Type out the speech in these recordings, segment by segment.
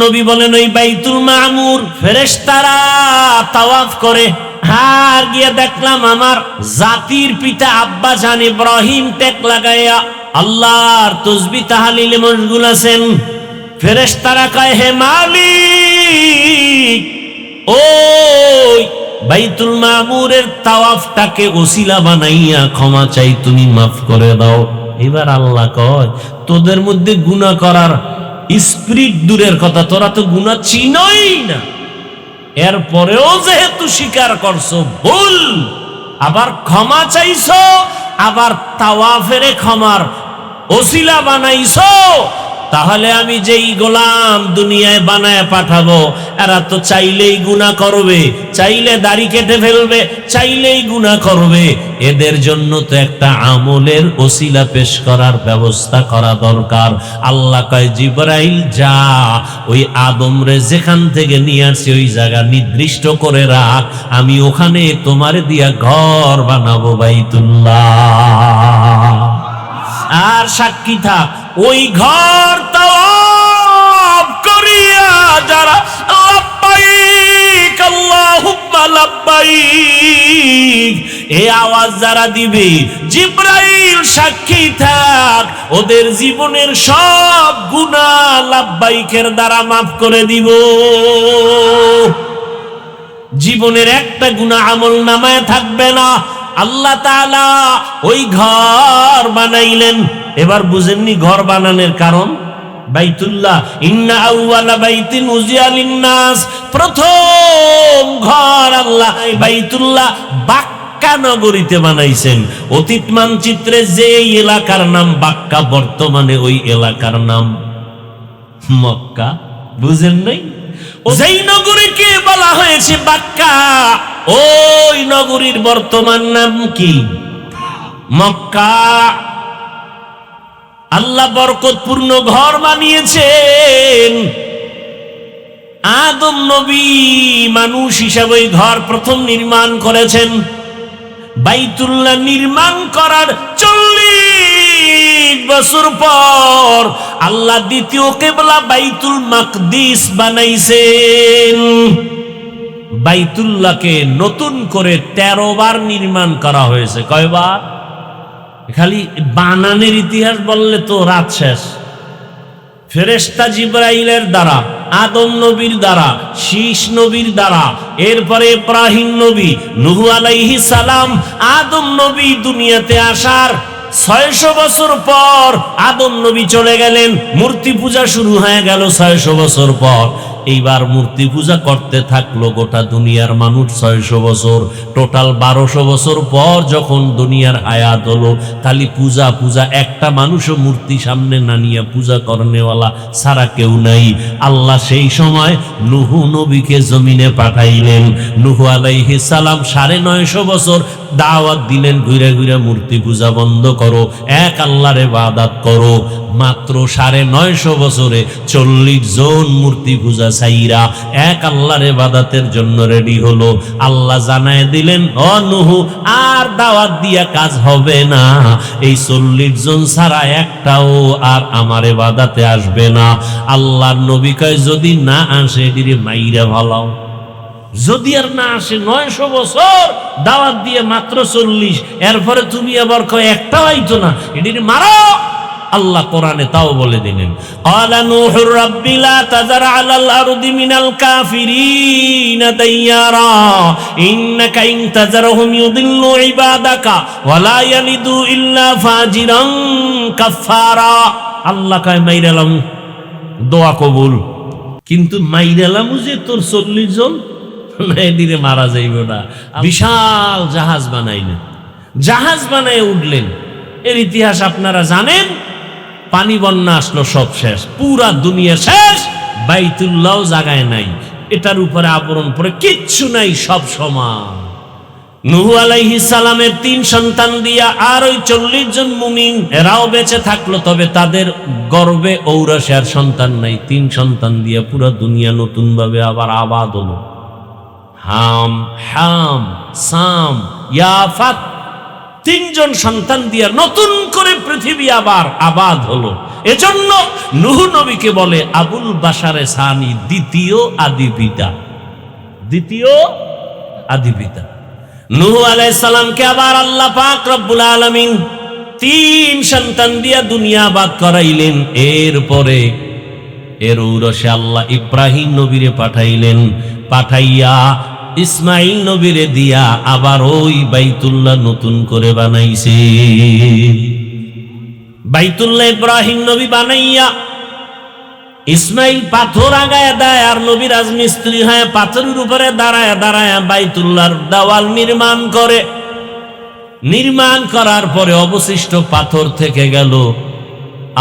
নবী বলেন ওই বাইতুল মামুর ফেরেশতারা তাওয়াফ করে। আর গিয়ে দেখলাম আমার জাতির পিতা আব্বা জান ইব্রাহিম টেক লাগাইয়া আল্লাহর তাসবিহ তাহলিলে মশগুল আছেন। ফেরেশতারা কয়, হে মালিক, ওই বাইতুল মামুরের তাওয়াফটাকে ওসিলা বানাইয়া ক্ষমা চাই, তুমি মাফ করে দাও। এবার আল্লাহ কয়, তোদের মধ্যে গুনাহ করার স্পিরিট দূরের কথা, তোরা তো গুনাহ চিনই না, এরপরেও যেহেতু স্বীকার করছো ভুল, আবার ক্ষমা চাইছো, আবার তাওয়াফের ক্ষমার ওসিলা বানাইছো, তাহলে আমি যেই গোলাম দুনিয়ায় বানায় পাঠাবো এরা তো চাইলেই গুনাহ করবে, চাইলে দাড়ি কেটে ফেলবে, চাইলেই গুনাহ করবে। এদের জন্য তো একটা আমলের ওসিলা পেশ করার ব্যবস্থা করা দরকার। আল্লাহ কয়, জিবরাইল যা, ওই আদমরে যেখান থেকে নিয়ে আসছি ওই জায়গা নির্দিষ্ট করে রাখ, আমি ওখানে তোমার দিয়া ঘর বানাবো বাইতুল্লাহ। আর সাক্ষী থাক, ওই ঘর তাওয়াফ করিয়া যারা লাব্বাইক আল্লাহুম্মা লাব্বাইক এই আওয়াজ যারা দিবে, জিবরাইল সাক্ষী থাক, ওদের জীবনের সব গুনাহ লাব্বাইকের দ্বারা মাফ করে দিব। জীবনের একটা গুনাহ আমল নামায় থাকবে না। আল্লাহ তাআলা ওই ঘর বানাইলেন। এবার বুঝেননি ঘর বানানোর কারণ? বাইতুল্লাহ, ইন্না আউওয়ালা বাইতিন উযিয়া লিন-নাস, প্রথম ঘর আল্লাহ বাইতুল্লাহ বাক্কা নগরীতে বানাইছেন। অতীত মানচিত্রে যে এলাকার নাম বাক্কা, বর্তমানে ওই এলাকার নাম মক্কা। বুঝেন নাই? যেই নগরীকে বলা হয়েছে বাক্কা, ওই নগরীর বর্তমান নাম কি? মক্কা। আল্লাহ বরকতপূর্ণ ঘর বানিয়েছেন। আদম নবী মানুষ হিসাবে ওই ঘর প্রথম নির্মাণ করেছেন। বাইতুল্লাহ নির্মাণ করার 40 বছর পর আল্লাহ দ্বিতীয় কিবলা বাইতুল মাকদিস বানাইছেন। বাইতুল্লাহকে নতুন করে 13 বার নির্মাণ করা হয়েছে। কয়বার? খালি বানানের ইতিহাস বললে তো রাত শেষ। ফেরেশতা জিবরাইলের দ্বারা, আদম নবীর দ্বারা, শীষ নবীর দ্বারা, এরপরে ইব্রাহিম নবী, নূহ আলাইহিস সালাম, আদম নবী দুনিয়াতে আসার 600 বছর পর আদম নবী চলে গেলেন। মূর্তি পূজা শুরু হয়ে গেল 600 বছর পর। এইবার মূর্তি পূজা করতে থাকলো গোটা দুনিয়ার মানুষ 600 বছর। টোটাল 1200 বছর পর যখন দুনিয়ার হায়াত হলো, খালি পূজা পূজা, একটা মানুষও মূর্তি সামনে না নিয়ে পূজা করনেওয়ালা সারা কেউ নাই। আল্লাহ সেই সময় নূহ নবীকে জমিনে পাঠাইলেন। নূহ আলাইহিস সালাম 950 বছর দাওয়াত দিলেন, ঘুরে ঘুরে মূর্তি পূজা বন্ধ করো, এক আল্লাহর ইবাদত করো। মাত্র 950 বছরে 40 জন মূর্তি পূজা ছাইরা এক আল্লাহর ইবাদতের জন্য রেডি হলো। আল্লাহ জানায় দিলেন, ও নূহ, আর দাওয়াত দিয়া কাজ হবে না। এই 40 জন ছাড়া একটাও আর আমার ইবাদতে আসবে না। আল্লাহর নবী কয়, যদি না আসে এদিকে মাইরা ভালাও। যদি আর না আসে, 900 বছর দাওয়াত দিয়ে মাত্র 40, এরপরে তুমি আবার কয় একটাও আইতো না, এদিকে মারো। আল্লাহ কোরআনে তাও বলে দিলেন, ক্বালা নূহুর রাব্বি লা তাযার আলাল আরদি মিনাল কাফিরিনা দাইয়ারা ইন্নাকা ইন তাযারহুম ইউদিল্লু ইবাদাকা ওয়া লা ইয়ালিদু ইল্লা ফাজিরান কাফফারা। আল্লাহ কয় মাইরালাম, দোয়া কবুল, কিন্তু মাইরালাম যে তোর 40 জন এদিকে মারা যাইব না। বিশাল জাহাজ বানাইলেন, জাহাজ বানায় উঠলেন। এর ইতিহাস আপনারা জানেন। পানি বন্যা আসলো, সব শেষ, পুরা দুনিয়া শেষ, বাইতুল্লাহ জায়গায় নাই, এটার উপরে আবরণ পরে কিচ্ছু নাই, সব সমান। নূহ আলাইহিস সালামের 3 সন্তান দিয়া আর ওই 40 জন মুমিন এরাও বেঁচে থাকলো, তবে তাদের গর্ভে ঔরসে আর সন্তান নাই। 3 সন্তান দিয়া পুরা দুনিয়া নতুন ভাবে আবার আবাদ হলো। হাম, হাম, সাম, ইয়াফাত, তিনজন সন্তান দিয়া নতুন করে পৃথিবী আবার আবাদ হলো। এজন্য নূহ নবীকে বলে আবুল বাশারে সানি, দ্বিতীয় আদি পিতা। দ্বিতীয় আদি পিতা নূহ আলাইহিস সালামকে আবার আল্লাহ পাক রব্বুল আলামিন তিন সন্তান দিয়া দুনিয়া আবাদ করাইলেন। এরপরে এর ঔরসে আল্লাহ ইব্রাহিম নবীরে পাঠাইলেন, পাঠাইয়া ইসমাইল নবীরে দিয়া আবার ওই বাইতুল্লাহ নতুন করে বানাইছে। বাইতুল্লাহ ইব্রাহিম নবী বানাইয়া ইসমাইল পাথর আগায় দেয়, আর নবী রাজমিস্ত্রি হয়ে পাথরের উপরে দাঁড়ায় দাঁড়ায় বাইতুল্লাহর দেওয়াল নির্মাণ করে। নির্মাণ করার পরে অবশিষ্ট পাথর থেকে গেল।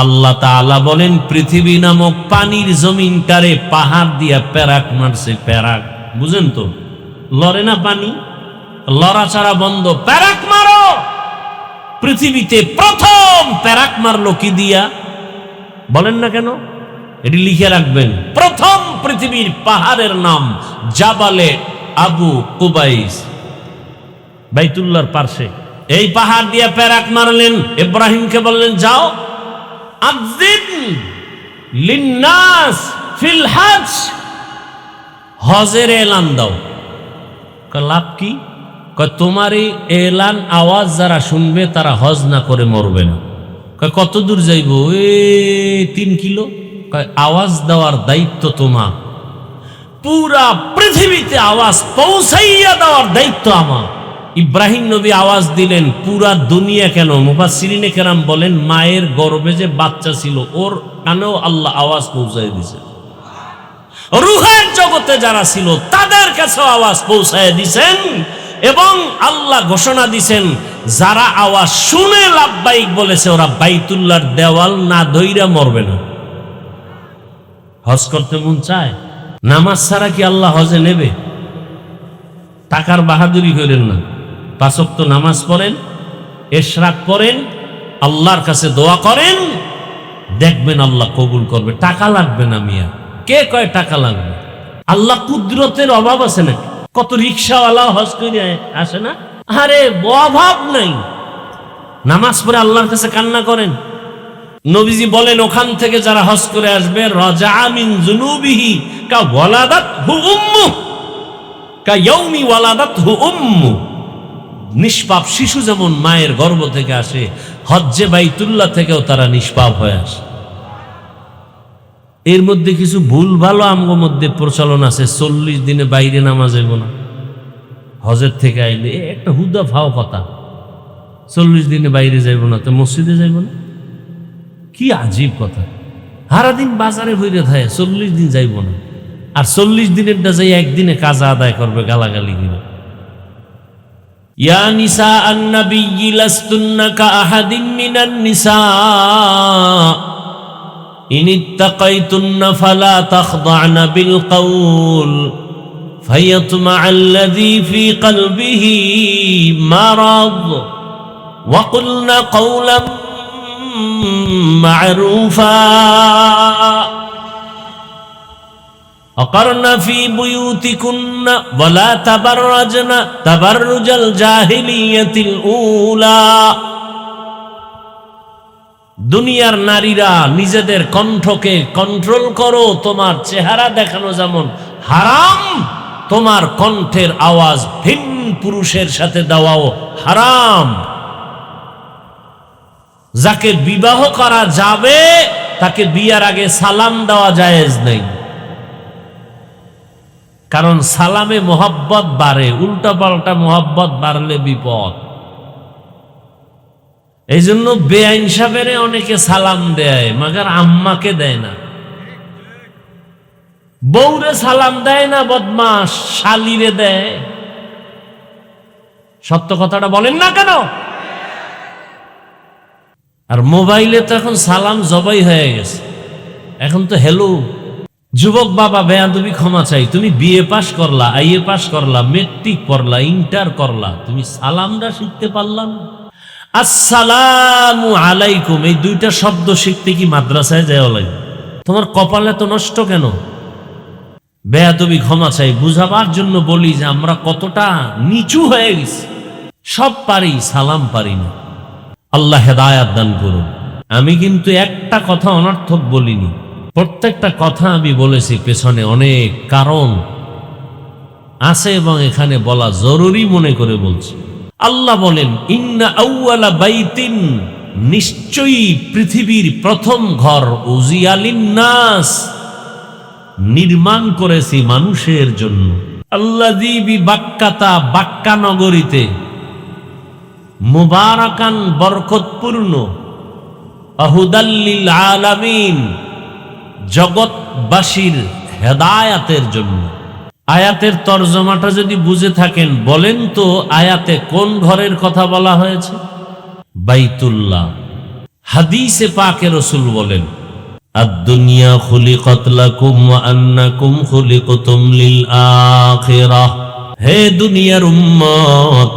আল্লাহ তাআলা বলেন পৃথিবী নামক পানির জমিনটারে পাহাড় দিয়া প্যারাক মারছে। প্যারাক বুঝেন তো, লড়ে না পানি, লড়াচড়া বন্ধ, প্যারাক মারো। পৃথিবীতে প্রথম প্যারাক মারলো কি দিয়া বলেন না কেন? এটি লিখে রাখবেন। প্রথম পৃথিবীর পাহাড়ের নাম জাবালে আবু কুবাইস, বাইতুল্লাহর পাশে। এই পাহাড় দিয়া প্যারাক মারলেন। ইব্রাহিমকে বললেন যাও আযিন লিন্নাস ফিল হজ, হজের এলান দাও। লাভ কি? তোমার এই এলান আওয়াজ যারা শুনবে তারা হজ না করে মরবে না। কত দূর যাইব? 3 কিলো। আওয়াজ দেওয়ার দায়িত্ব তোমার, পুরা পৃথিবীতে আওয়াজ পৌঁছাইয়া দেওয়ার দায়িত্ব আমার। ইব্রাহিম নবী আওয়াজ দিলেন, পুরা দুনিয়া কেন, মুফাসসিরিনে কেরাম বলেন মায়ের গর্ভে যে বাচ্চা ছিল ওর কানেও আল্লাহ আওয়াজ পৌঁছায় দিয়েছে। রূহের জগতে যারা ছিল তাদের কাছে আওয়াজ পৌঁছায় দিয়েছেন। এবং আল্লাহ ঘোষণা দিয়েছেন যারা আওয়াজ শুনে লাব্বাইক বলেছে ওরা বাইতুল্লাহর দেওয়াল না ধইরা মরবে না। হজ করতে মন চায়, নামাজ ছাড়া কি আল্লাহ হজে নেবে? টাকার বাহাদুরি করেন না, 5 ওয়াক্ত নামাজ পড়েন, ইশরাক পড়েন, আল্লাহর কাছে দোয়া করেন, দেখবেন আল্লাহ কবুল করবে। টাকা লাগবে না মিয়া। কে কয় টাকা লাগবে? আল্লাহ কুদরতের অভাব আছে নাকি? কত রিক্সাওয়ালা হজ করে আসে না? আরে অভাব নাই। নামাজ পড়ে আল্লাহর কাছে কান্না করেন। নবীজি বলেন ওখান থেকে যারা হজ করে আসবে রাজা মিন যুনুবিহি কা ওয়ালাদাতহু উম্মু কা ইয়াউমি ওয়ালাদাতহু উম্মু, নিষ্পাপ শিশু যেমন মায়ের গর্ভ থেকে আসে, হজ্জে বাইতুল্লাহ থেকেও তারা নিষ্পাপ হয়ে আসে। এর মধ্যে কিছু ভুল ভালো আমগো মধ্যে প্রচলন আছে। 40 দিনে বাইরে নামাজ যাইব না, হজের থেকে আইলে একটা হুদা ফাও কথা। 40 দিনে বাইরে যাইব না তো মসজিদে যাইব না, কি আজীব কথা। সারাদিন বাজারে বইরে থাকে, 40 দিন যাইব না। আর 40 দিনেরটা যাই একদিনে কাজা আদায় করবে গালাগালি গিয়ে। ইয়া নিসা আন-নবী লাস্তুন্না কা আহাদিন মিনান নিসা ইন ইত্তাকাইতুন্না ফালা তাখদা'না বিল কওল ফায়াতমা'আল্লাযী ফী কলবিহি মারাদ ওয়া কুলনা কওলান মা'রুফা أقرن في بيوتكن ولا تبرجن تبرج الجاهلية الأولى। দুনিয়ার নারীরা নিজেদের কণ্ঠকে কন্ট্রোল করো। তোমার চেহারা দেখানো যেমন হারাম, তোমার কণ্ঠের আওয়াজ ভিন পুরুষের সাথে দেওয়াও হারাম। যাকে বিবাহ করা যাবে তাকে বিয়ার আগে সালাম দেওয়া জায়েজ নেই, কারণ সালামে মোহাব্বত বাড়ে, উল্টা পাল্টা মোহাব্বত বাড়লে বিপদ। এই জন্য বেআইন সাহেবের অনেকে সালাম দেয়, মাগার আম্মাকে দেয় না। বউরে সালাম দেয় না, বদমাস শালিরে দেয়। সত্য কথাটা বলেন না কেন? আর মোবাইলে তো এখন সালাম জবাই হয়ে গেছে, এখন তো হ্যালো। যুবক বাবা বেয়াদবি ক্ষমা চাই, তুমি বিএ পাস করলা, আইএ পাস করলা, মেট্রিক পড়লা, ইন্টার করলা, তুমি সালামটা শিখতে পারলাম? আসসালামু আলাইকুম এই 2টা শব্দ শিখতে কি মাদ্রাসায় যাওয়া লাগে? তোমার কপালে তো নষ্ট কেন? বেয়াদবি ক্ষমা চাই, বুঝাবার জন্য বলি যে আমরা কতটা নিচু হয়ে গেছি। সব পারি, সালাম পারি না। আল্লাহ হেদায়াত দান করুন। আমি কিন্তু একটা কথা অনর্থক বলিনি, প্রত্যেকটা কথা আমি বলেছি পেছনে অনেক কারণ আছে এবং এখানে বলা জরুরি মনে করে বলছি। আল্লাহ বলেন, ইন্না আউয়ালা বাইতিন, নিশ্চয়ই পৃথিবীর প্রথম ঘর, উজিয়া লিন্নাস, নির্মাণ করেছি মানুষের জন্য, আল্লাযী বিবাক্কাতা, বাক্কা নগরীতে, মুবারাকান, বরকতপূর্ণ, আহুদাল লিল আলামিন, জগৎবাসীর হেদায়াতের জন্য। আয়াতের তরজমাটা যদি বুঝে থাকেন বলেন তো, আয়াতে কোন ঘরের কথা বলা হয়েছে? বাইতুল্লাহ। হাদিসে পাকে রাসূল বলেন, আদ-দুনিয়া খুলিকাত লাকুম ওয়া আন্নাকুম খুলিকতুম লিল আখিরাহ। হে দুনিয়ার উম্মত,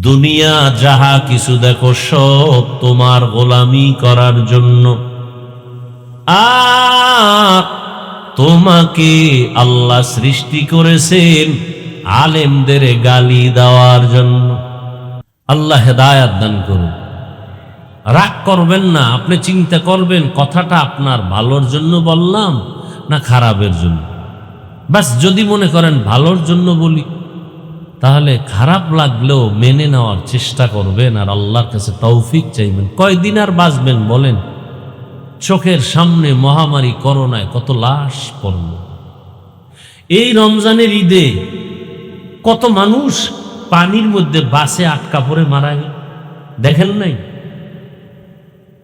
দুনিয়া যাহা কিছু দেখো সব তোমার গোলামি করার জন্য, আর তোমাকে আল্লাহ সৃষ্টি করেছেন আলেমদের গালি দেওয়ার জন্য। আল্লাহ হেদায়াত দান করুন। রাগ করবেন না, আপনি চিন্তা করবেন কথাটা আপনার ভালোর জন্য বললাম না খারাপের জন্য। বাস যদি মনে করেন ভালোর জন্য বলি, তাহলে খারাপ লাগলেও মেনে নেওয়ার চেষ্টা করবেন আর আল্লাহর কাছে তৌফিক চাইবেন। কয়দিন আর বাঁচবেন বলেন? চোখের সামনে মহামারী করোনায় কত লাশ পড়ল। এই রমজানের ঈদে কত মানুষ পানির মধ্যে বাসে আটকা পড়ে মারা গেল, দেখেন নাই?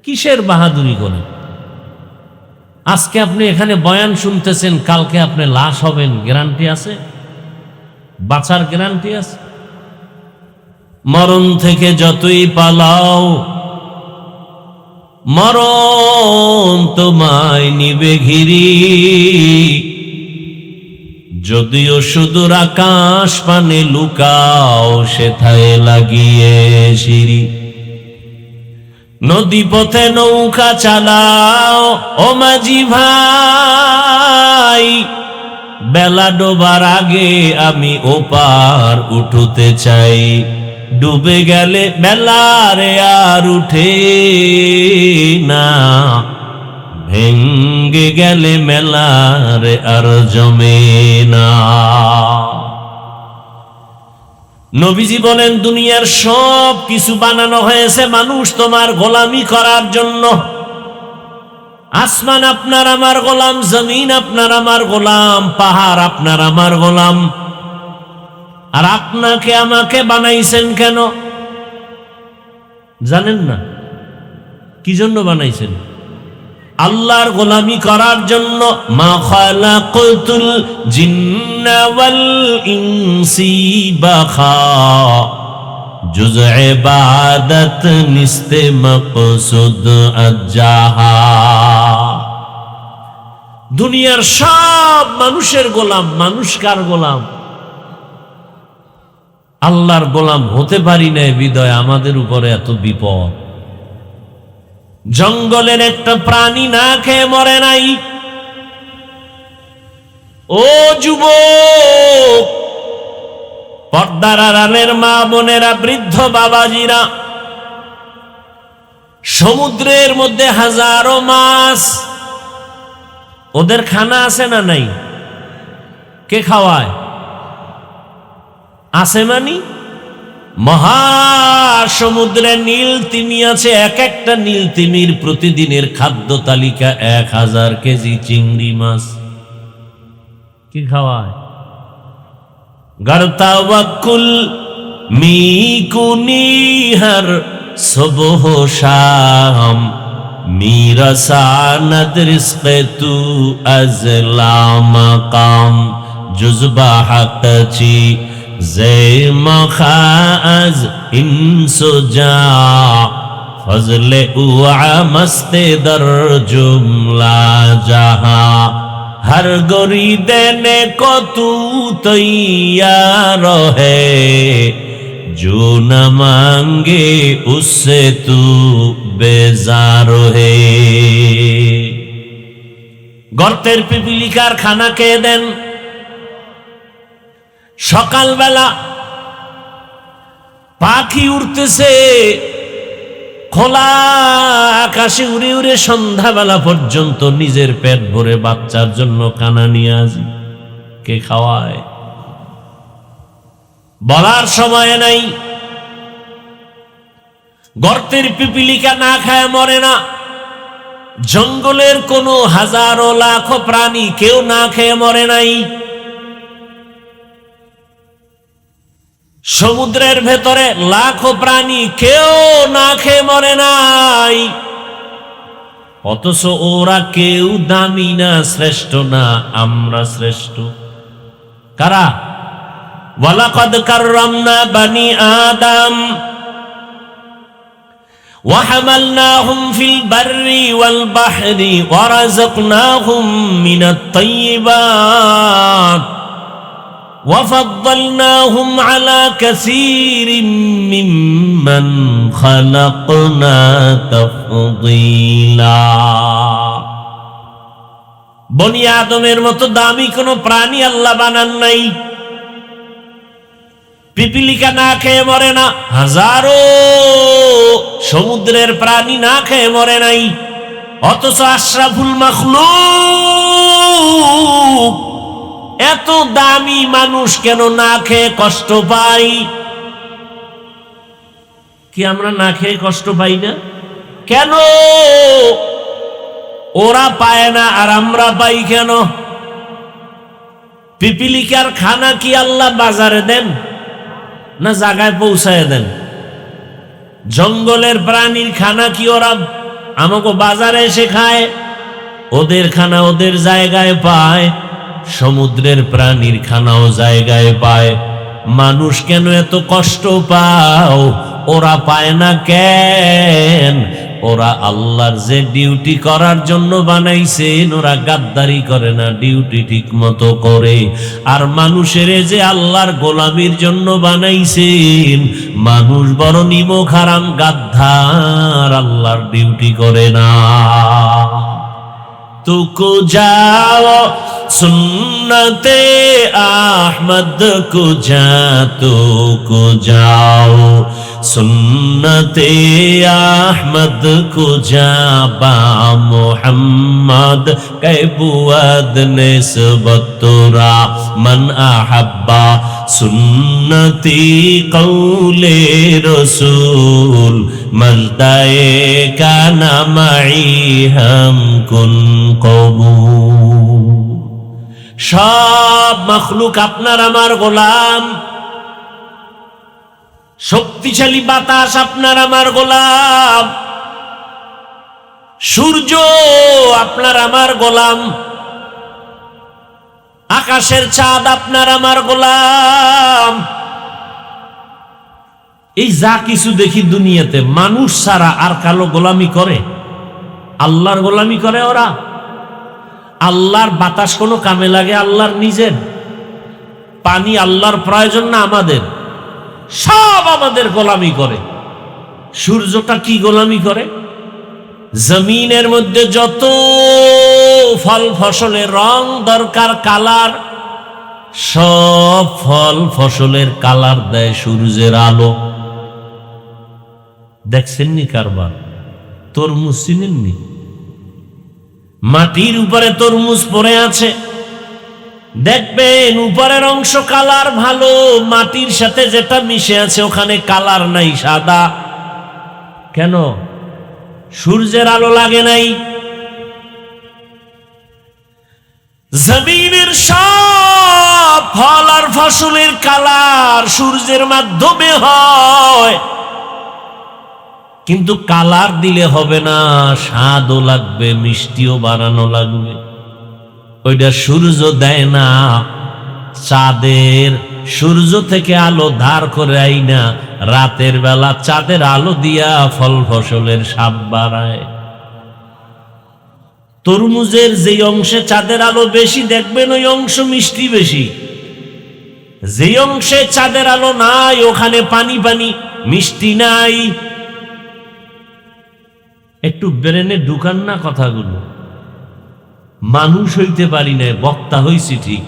কিসের বাহাদুরি করেন? আজকে আপনি এখানে বয়ান শুনতেছেন, কালকে আপনি লাশ হবেন, গ্যারান্টি আছে? বাঁচার গ্যারান্টি আছে? মরণ থেকে যতই পালাও, মরণ তোমায় নিবে ঘিরি, যদিও সুদূর আকাশ পানে লুকাও, সেথায় লাগিয়ে সিঁড়ি। নদী পথে নৌকা চালাও ও মাঝি ভাই, বেলা ডোবার আগে আমি ওপার উঠতে চাই। ডুবে গেলে বেলারে আর উঠে না, ভেঙ্গে গেলে মেলারে আর জমে না। নবীজি বলেন, দুনিয়ার সব কিছু বানানো হয়েছে মানুষ তোমার গোলামি করার জন্য। আসমান আপনার আমার গোলাম, জমিন আপনার আমার গোলাম, পাহাড় আপনার আমার গোলাম। আর আপনাকে আমাকে বানাইছেন কেন জানেন না? কি জন্য বানাইছেন? আল্লাহর গোলামি করার জন্য। মা খালাকাতুল জিন্না ওয়াল ইনসি বাখা, জুজ ইবাদত নিস্তে মকসুদ আজাহা। দুনিয়ার সব মানুষের গোলাম, মানুষ কার গোলাম? আল্লাহর গোলাম হতে পারি না বিদয় আমাদের উপরে এত বিপদ। জঙ্গলের একটা প্রাণী না খেয়ে মরে নাই। ও যুবক, পর্দার আড়ালের মা বোনেরা, বৃদ্ধ বাবাজিরা, সমুদ্রের মধ্যে হাজারো মাছ, ওদের খানা আছে না নাই? কে খাওয়ায়? আছে মানি? মহাসমুদ্রে নীল তিমি আছে, এক একটা নীল তিমির প্রতিদিনের খাদ্য তালিকা 1000 কেজি চিংড়ি মাছ। কি খাওয়ায়? গরতা ওয়াকুল মিকুনি হর সুবহ শাম, মিরাসানাত রিজকে তু আজলা মাকাম, জুজবা হাকচি জে মখাজ ইনসুজা, ফজলে উআ মস্তে দর জুমলা জাহা, हर गोरी देने को तू तैयार है, जो न मांगे उससे तू बेजार है। গর্তের পিপিলিকার খানা কে দেন? সকালবেলা পাখি উড়তেছে খোলা আকাশে, উড়ে উড়ে সন্ধ্যাবেলা পর্যন্ত নিজের পেট ভরে বাচ্চার জন্য কানা নিয়ে আসি। কে খাওয়ায়? বলার সময় নাই। গর্তের পিপিলিকা না খায় মরে না, জঙ্গলের কোনো হাজারো লাখো প্রাণী কেউ না খেয়ে মরে নাই, সমুদ্রের ভেতরে লাখো প্রাণী কেউ না খেয়ে মরে নাই, অথচ ওরা কেউ দামি না, শ্রেষ্ঠ না, আমরা শ্রেষ্ঠ। কারা? ওয়ালাকাদ কাররামনা বানি আদম وحملناهم في البر والبحر ورزقناهم من الطيبات وفضلناهم على كثير ممن خلقنا تفضيلا। বনি আদমের মতো দামি কোনো প্রাণী আল্লাহ বানান নাই। পিপিলিকা না খেয়ে মরে না, হাজারো সমুদ্রের প্রাণী না খেয়ে মরে নাই, অথচ আশরাফুল মাখলুক এত দামি মানুষ কেন না খেয়ে কষ্ট পাই? কি আমরা না খেয়ে কষ্ট পাই না? কেন ওরা পায় না আর আমরা পাই কেন? পিপিলিকার খানা কি আল্লাহ বাজারে দেন না জায়গায় পৌঁছায় দেন? জঙ্গলের প্রাণীর খানা কি ওরা আমাকে বাজারে এসে খায়? ওদের খানা ওদের জায়গায় পায়, সমুদ্রের প্রাণীর খানাও জায়গায় পায়। মানুষ কেন এত কষ্ট পাও? ওরা পায় না কেন? ওরা আল্লাহর যে ডিউটি করার জন্য বানাইছেন, ওরা গাদ্দারি করে না, ডিউটি ঠিক মতো করে। আর মানুষের যে আল্লাহর গোলামির জন্য বানাইছেন, মানুষ বড় নিমক হারাম গাদ্দার, আল্লাহর ডিউটি করে না। तुको जाओ सुन्नते अहमद को जा, तुको जाओ सुन्नते अहमद को जा, बा मोहम्मद कैबुअद निस्बत तोरा, मन अहब्बा सुन्नती कौले रसूल, मजदाए का नामाई हम कुन कबूल। সব মখলুক আপনার আমার গোলাম, শক্তিশালী বাতাস আপনার আমার গোলাম, সূর্য আপনার আমার গোলাম, আকাশের চাঁদ আপনার আমার গোলাম। এই যা কিছু দেখি দুনিয়াতে, মানুষ ছাড়া আর কালো গোলামি করে? আল্লাহর গোলামি করে ওরা? আল্লাহর বাতাস কোনো কামে লাগে? আল্লাহর নিজের পানি আল্লাহর প্রয়োজন না আমাদের? সব আমাদের গোলামি করে। সূর্যটা কি গোলামি করে? জমিনের মধ্যে যত ফল ফসলের রং দরকার, কালার, সব ফল ফসলের কালার দেয় সূর্যের আলো। দেখছেননি কারবার? তরমুজ চিনেননি? মাটির উপরে তরমুজ পড়ে আছে, দেখবেন উপরের অংশ কালার ভালো, মাটির সাথে যেটা মিশে আছে ওখানে কালার নাই, সাদা। কেন? সূর্যের আলো লাগে নাই। জমিনের সব ফল আর ফসলের কালার সূর্যের মাধ্যমে হয়, কিন্তু কালার দিলে হবে না, স্বাদও লাগবে, মিষ্টিও বানানো লাগবে। ওইটা সূর্য দেয় না। চাঁদের সূর্য থেকে আলো ধার করে আইনা রাতের বেলা চাঁদের আলো দিয়া ফল ফসলের স্বাদ বাড়ায়। তরমুজের যে অংশে চাঁদের আলো বেশি, দেখবেন ওই অংশ মিষ্টি বেশি। যে অংশে চাঁদের আলো নাই ওখানে পানি পানি, মিষ্টি নাই। একটু ব্রেনে ঢুকান না কথাগুলো। মানুষ হইতে পারি নাই, বক্তা হইছি ঠিক,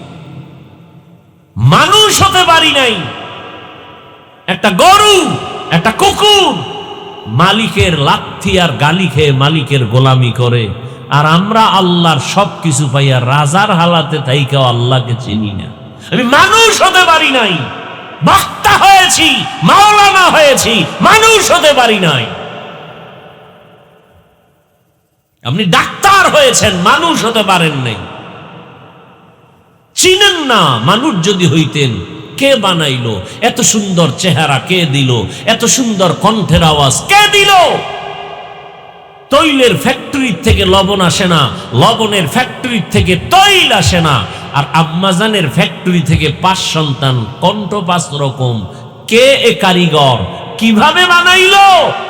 মানুষ হতে পারি নাই। একটা গরু, একটা কুকুর মালিকের লাথি আর গালি খেয়ে মালিকের গোলামি করে, আর আমরা আল্লাহর সবকিছু পাইয়া রাজার হালাতে থাইকেও আল্লাহকে চিনি না। আমি মানুষ হতে পারি নাই, বক্তা হয়েছি, মাওলানা হয়েছি, মানুষ হতে পারি নাই। আপনি ডাক্তার হয়েছেন, মানুষ হতে পারেন নাই, চিনেন না। মানুষ যদি হইতেন, কে বানাইলো? এত সুন্দর চেহারা কে দিল? এত সুন্দর কণ্ঠের আওয়াজ কে দিল? তৈলের ফ্যাক্টরি থেকে লবণ আসে না, লবণের ফ্যাক্টরি থেকে তৈল আসে না, আর আম্মাজানের ফ্যাক্টরি থেকে 5 সন্তান, কণ্ঠ 5 রকম। কে এ কারিগর? কিভাবে বানাইলো?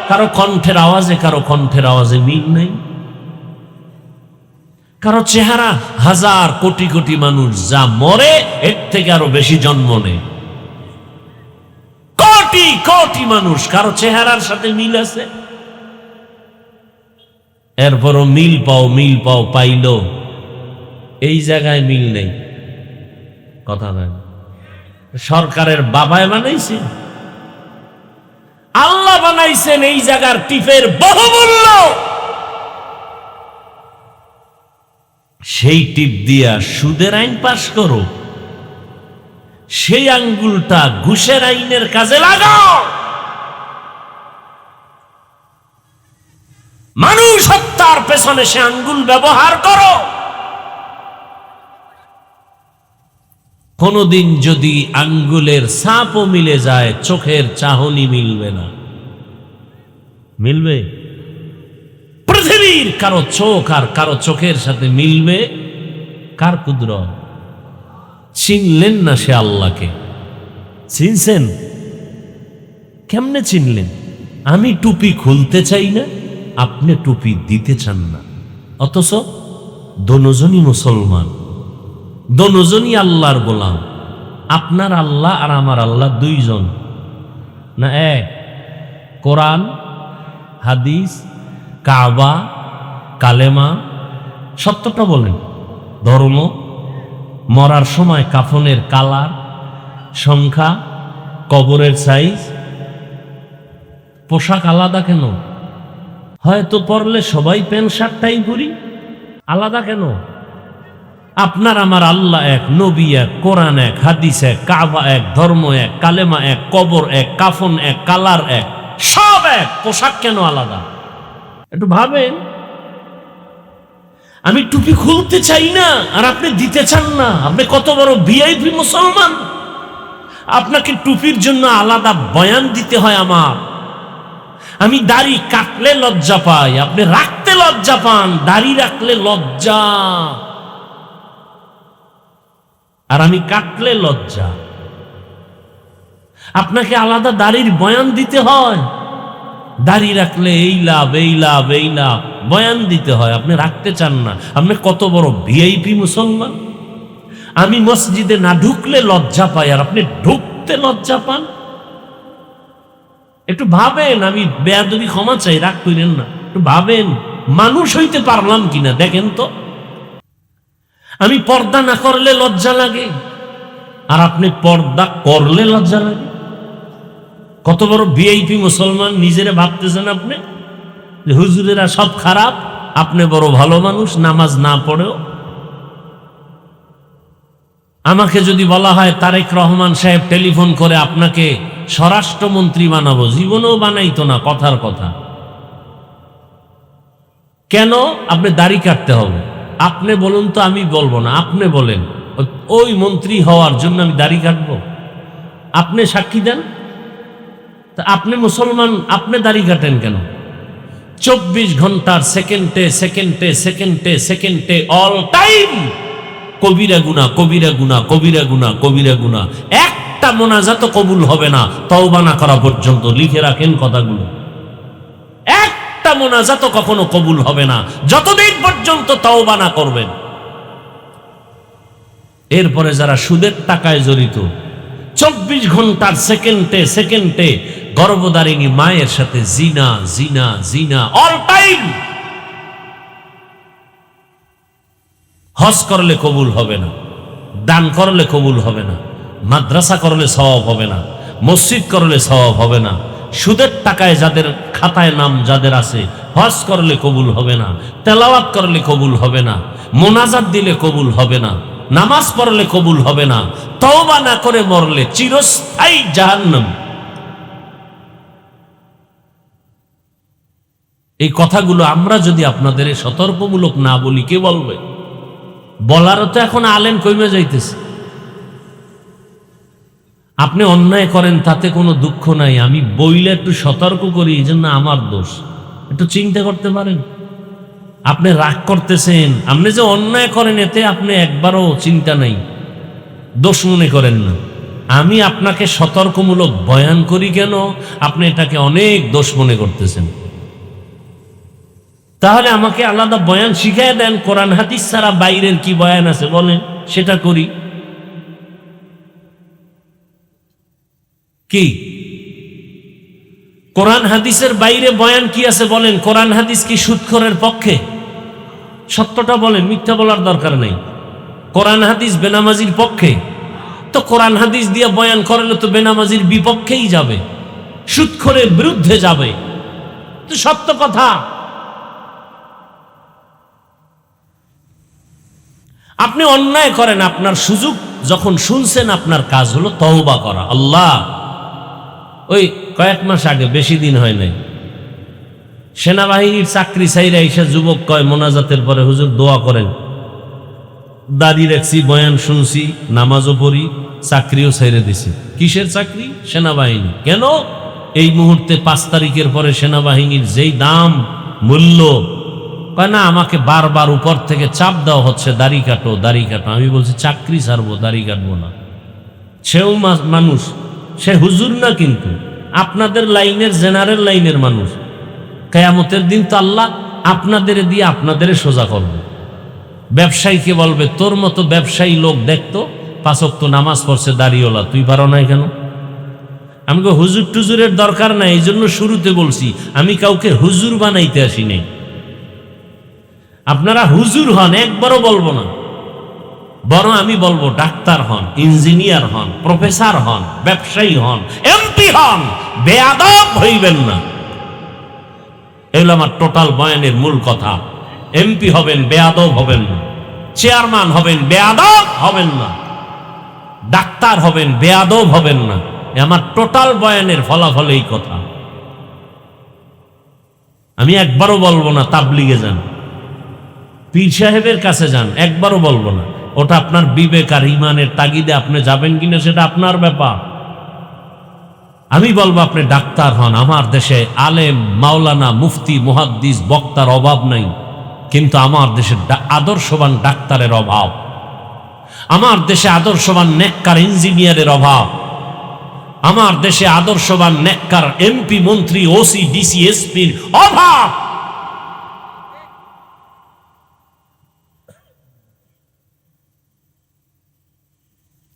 কারো কণ্ঠের আওয়াজে কারো কণ্ঠের আওয়াজে মিল নেই, কারো চেহারা হাজার কোটি কোটি মানুষ যা মরে এর থেকে আরো বেশি জন্ম নেয়, কোটি কোটি মানুষ, কারো চেহারার সাথে মিল আছে। এরপরও মিল পাও পাইল, এই জায়গায় মিল নেই। কথা নয়, সরকারের বাবায় বানাইছে, আল্লাহ বানাইছেন এই জায়গার টিপের বহুমূল্য। সেই টিপ দিয়া সুদের আইন পাশ করো, সেই আঙ্গুলটা ঘুষের আইনের কাজে লাগাও। মানুষ হত্যার পেছনে সে আঙ্গুল ব্যবহার করো। কোনদিন যদি আঙ্গুলের ছাপও মিলে যায়, চোখের চাহনি মিলবে না। মিলবে? পৃথিবীর কারো চোখ আর কারো চোখের সাথে মিলবে? কার কুদরত? চিনলেন না সে আল্লাহকে। চিনছেন? কেমনে চিনলেন? আমি টুপি খুলতে চাই না, আপনি টুপি দিতে চান না, অথচ দোনোজনই মুসলমান, দোনোজনই আল্লাহর গোলাম। আপনার আল্লাহ আর আমার আল্লাহ দুইজন না এক? কোরআন, হাদিস, কাবা, কালেমা, সত্যটা বলেন। ধর্ম, মরার সময় কাফনের কালার, সংখ্যা, কবরের সাইজ, পোশাক আলাদা কেন? হয়তো পরলে সবাই প্যান্ট শার্টটাই পরি, আলাদা কেন? আপনার আমার আল্লাহ এক, নবী এক, কোরআন এক, হাদিস এক, কাবা এক, ধর্ম এক, কালেমা এক, কবর এক, কাফন এক, কালার এক, সব এক, পোশাক কেন আলাদা? একটু ভাবেন। আমি টুপি খুলতে চাই না আর আপনি দিতে চান না, আপনি কত বড় ভিআইপি মুসলমান! আপনাকে টুপির জন্য আলাদা বয়ান দিতে হয় আমার। আমি দাড়ি কাটলে লজ্জা পাই, আপনি রাখতে লজ্জা পান, দাড়ি রাখলে লজ্জা, আর আমি কাটলে লজ্জা। আপনাকে আলাদা দাড়ির বয়ান দিতে হয়, দাড়ি রাখলে এই লাভ, এই লাভ, এই লাভ, বয়ান দিতে হয়, আপনি রাখতে চান না। আপনি কত বড় ভিআইপি মুসলমান! আমি মসজিদে না ঢুকলে লজ্জা পাই আর আপনি ঢুকতে লজ্জা পান। একটু ভাবেন। আমি বেয়াদবি ক্ষমা চাই, রাগ করেন না, একটু ভাবেন মানুষ হইতে পারলাম কিনা দেখেন তো। আমি পর্দা না করলে লজ্জা লাগে আর আপনি পর্দা করলে লজ্জা লাগে। কত বড় ভিআইপি মুসলমান নিজেরা ভাবতেছেন আপনি যে হুজুরেরা সব খারাপ, আপনি বড় ভালো মানুষ, নামাজ না পড়েও। আমাকে যদি বলা হয় তারেক রহমান সাহেব টেলিফোন করে আপনাকে স্বরাষ্ট্রমন্ত্রী বানাবো, জীবনেও বানাইতো না, কথার কথা। কেন? আপনি দাড়ি কাটতে হবে। আপনি বলুন তো, আমি বলবো না, আপনি বলেন ওই মন্ত্রী হওয়ার জন্য আমি দাড়ি কাটবো? আপনি সাক্ষী দেন। তা আপনি মুসলমান, আপনি দাড়ি কাটেন কেন? 24 ঘন্টার সেকেন্ডে সেকেন্ডে সেকেন্ডে সেকেন্ডে অল টাইম কবিরা গুনাহ, কবিরা গুনাহ, কবিরা গুনাহ, কবিরা গুনাহ। একটা মোনাজাত কবুল হবে না তওবা না করা পর্যন্ত। লিখে রাখেন কথাগুলো। একটা মোনাজাত কখনো কবুল হবে না যতদিন পর্যন্ত তওবা না করবেন। এরপরে যারা সুদের টাকায় জড়িত, 24 ঘন্টার সেকেন্ডে সেকেন্ডে গর্ভধারিণী মায়ের সাথে জিনা, জিনা, জিনা, অল টাইম। হজ করলে কবুল হবে না, দান করলে কবুল হবে না, মাদ্রাসা করলে সওয়াব হবে না, মসজিদ করলে সওয়াব হবে না, সুদের টাকায় যাদের খাতায় নাম যাদের আছে হজ করলে কবুল হবে না, তেলাওয়াত করলে কবুল হবে না, মোনাজাত দিলে কবুল হবে না, নামাজ পড়লে কবুল হবে না, তওবা না করে মরলে চিরস্থায়ী জাহান্নাম। এই কথাগুলো আমরা যদি আপনাদের সতর্কমূলক না বলি কে বলবে? বলারও তো এখন আলেম কইমে যাইতেছে। আপনি অন্যায় করেন তাতে কোনো দুঃখ নাই, আমি বইলে একটু সতর্ক করি এই জন্য আমার দোষ, একটু চিন্তা করতে পারেন। আপনি রাগ করতেছেন, আপনি যে অন্যায় করেন এতে আপনি একবারও চিন্তা নাই, দোষ মনে করেন না। আমি আপনাকে সতর্কমূলক বয়ান করি কেন, আপনি এটাকে অনেক দোষ মনে করতেছেন। তাহলে আমাকে আলাদা বয়ান শিখায় দেন, কোরআন হাদিস ছাড়া বাইরের কি বয়ান আছে বলেন, সেটা করি। কি কোরআন হাদিসের বাইরে বয়ান কি আছে বলেন? কোরআন হাদিস কি সুদখোরের পক্ষে? সত্যটা বলেন, মিথ্যা বলার দরকার নেই। কোরআন হাদিস বেনামাজির পক্ষে? তো কোরআন হাদিস দিয়ে বয়ান করলে তো বেনামাজির বিপক্ষেই যাবে, সুদখোরের বিরুদ্ধে যাবে, তো সত্য কথা। আপনি অন্যায় করেন, আপনার সুযোগ যখন শুনছেন আপনার কাজ হলো তওবা করা। আল্লাহ, ওই কয়েক মাস আগে, বেশি দিন হয় নাই, সেনাবাহিনীর চাকরি চাইরা এসে যুবক কয় মোনাজাতের পরে, হুজুর দোয়া করেন, দাড়ি রাখছি, বয়ান শুনছি, নামাজও পড়ি, চাকরিও ছেড়ে দিছি। কিসের চাকরি? সেনাবাহিনী। কেন? এই মুহূর্তে 5 তারিখের পরে সেনাবাহিনীর যেই দাম মূল্য, কয় না আমাকে বারবার উপর থেকে চাপ দেওয়া হচ্ছে, দাড়ি কাটো দাড়ি কাটো। আমি বলছি চাকরি ছাড়বো, দাড়ি কাটবো না। সেও মানুষ, সে হুজুর না, কিন্তু আপনাদের লাইনের, জেনারেল লাইনের মানুষ। কিয়ামতের দিন তো আল্লাহ আপনাদের দিয়ে আপনাদের সোজা করবে। ব্যবসায়ীকে বলবে, তোর মতো ব্যবসায়ী লোক দেখতো 5 ওয়াক্ত নামাজ পড়ছে দাড়িওয়ালা, তুই পারো নাই কেন? আমাকে হুজুর টুজুরের দরকার নাই, এই জন্য শুরুতে বলছি আমি কাউকে হুজুর বানাইতে আসি নাই। আপনারা হুজুর হন, একবারও বলবো না, বরং আমি বলবো ডাক্তার হন, ইঞ্জিনিয়ার হন, প্রফেসর হন, ব্যবসায়ী হন, এমপি হন, বেয়াদব হইবেন না। এগুলো আমার টোটাল বয়ানের মূল কথা। এমপি হবেন, বেয়াদব হবেন না। চেয়ারম্যান হবেন, বেয়াদব হবেন না। ডাক্তার হবেন, বেয়াদব হবেন না। আমার টোটাল বয়ানের ফলাফল এই কথা। আমি একবারও বলবো না তাবলিগে যান, পীর সাহেবের কাছে যান, একবারও বলবো না। ওটা আপনার বিবেক আর ইমানের তাগিদে আপনি যাবেন কিনা সেটা আপনার ব্যাপার। আমি বলবো আপনি ডাক্তার হন। আমার দেশে আলেম, মাওলানা, মুফতি, মুহাদ্দিস, বক্তার অভাব নাই, কিন্তু আমার দেশে আদর্শবান ডাক্তারের অভাব। আমার দেশে আদর্শবান নেককার ইঞ্জিনিয়ারের অভাব। আমার দেশে আদর্শবান নেককার এমপি, মন্ত্রী, ওসি, ডিসি, এসপির অভাব।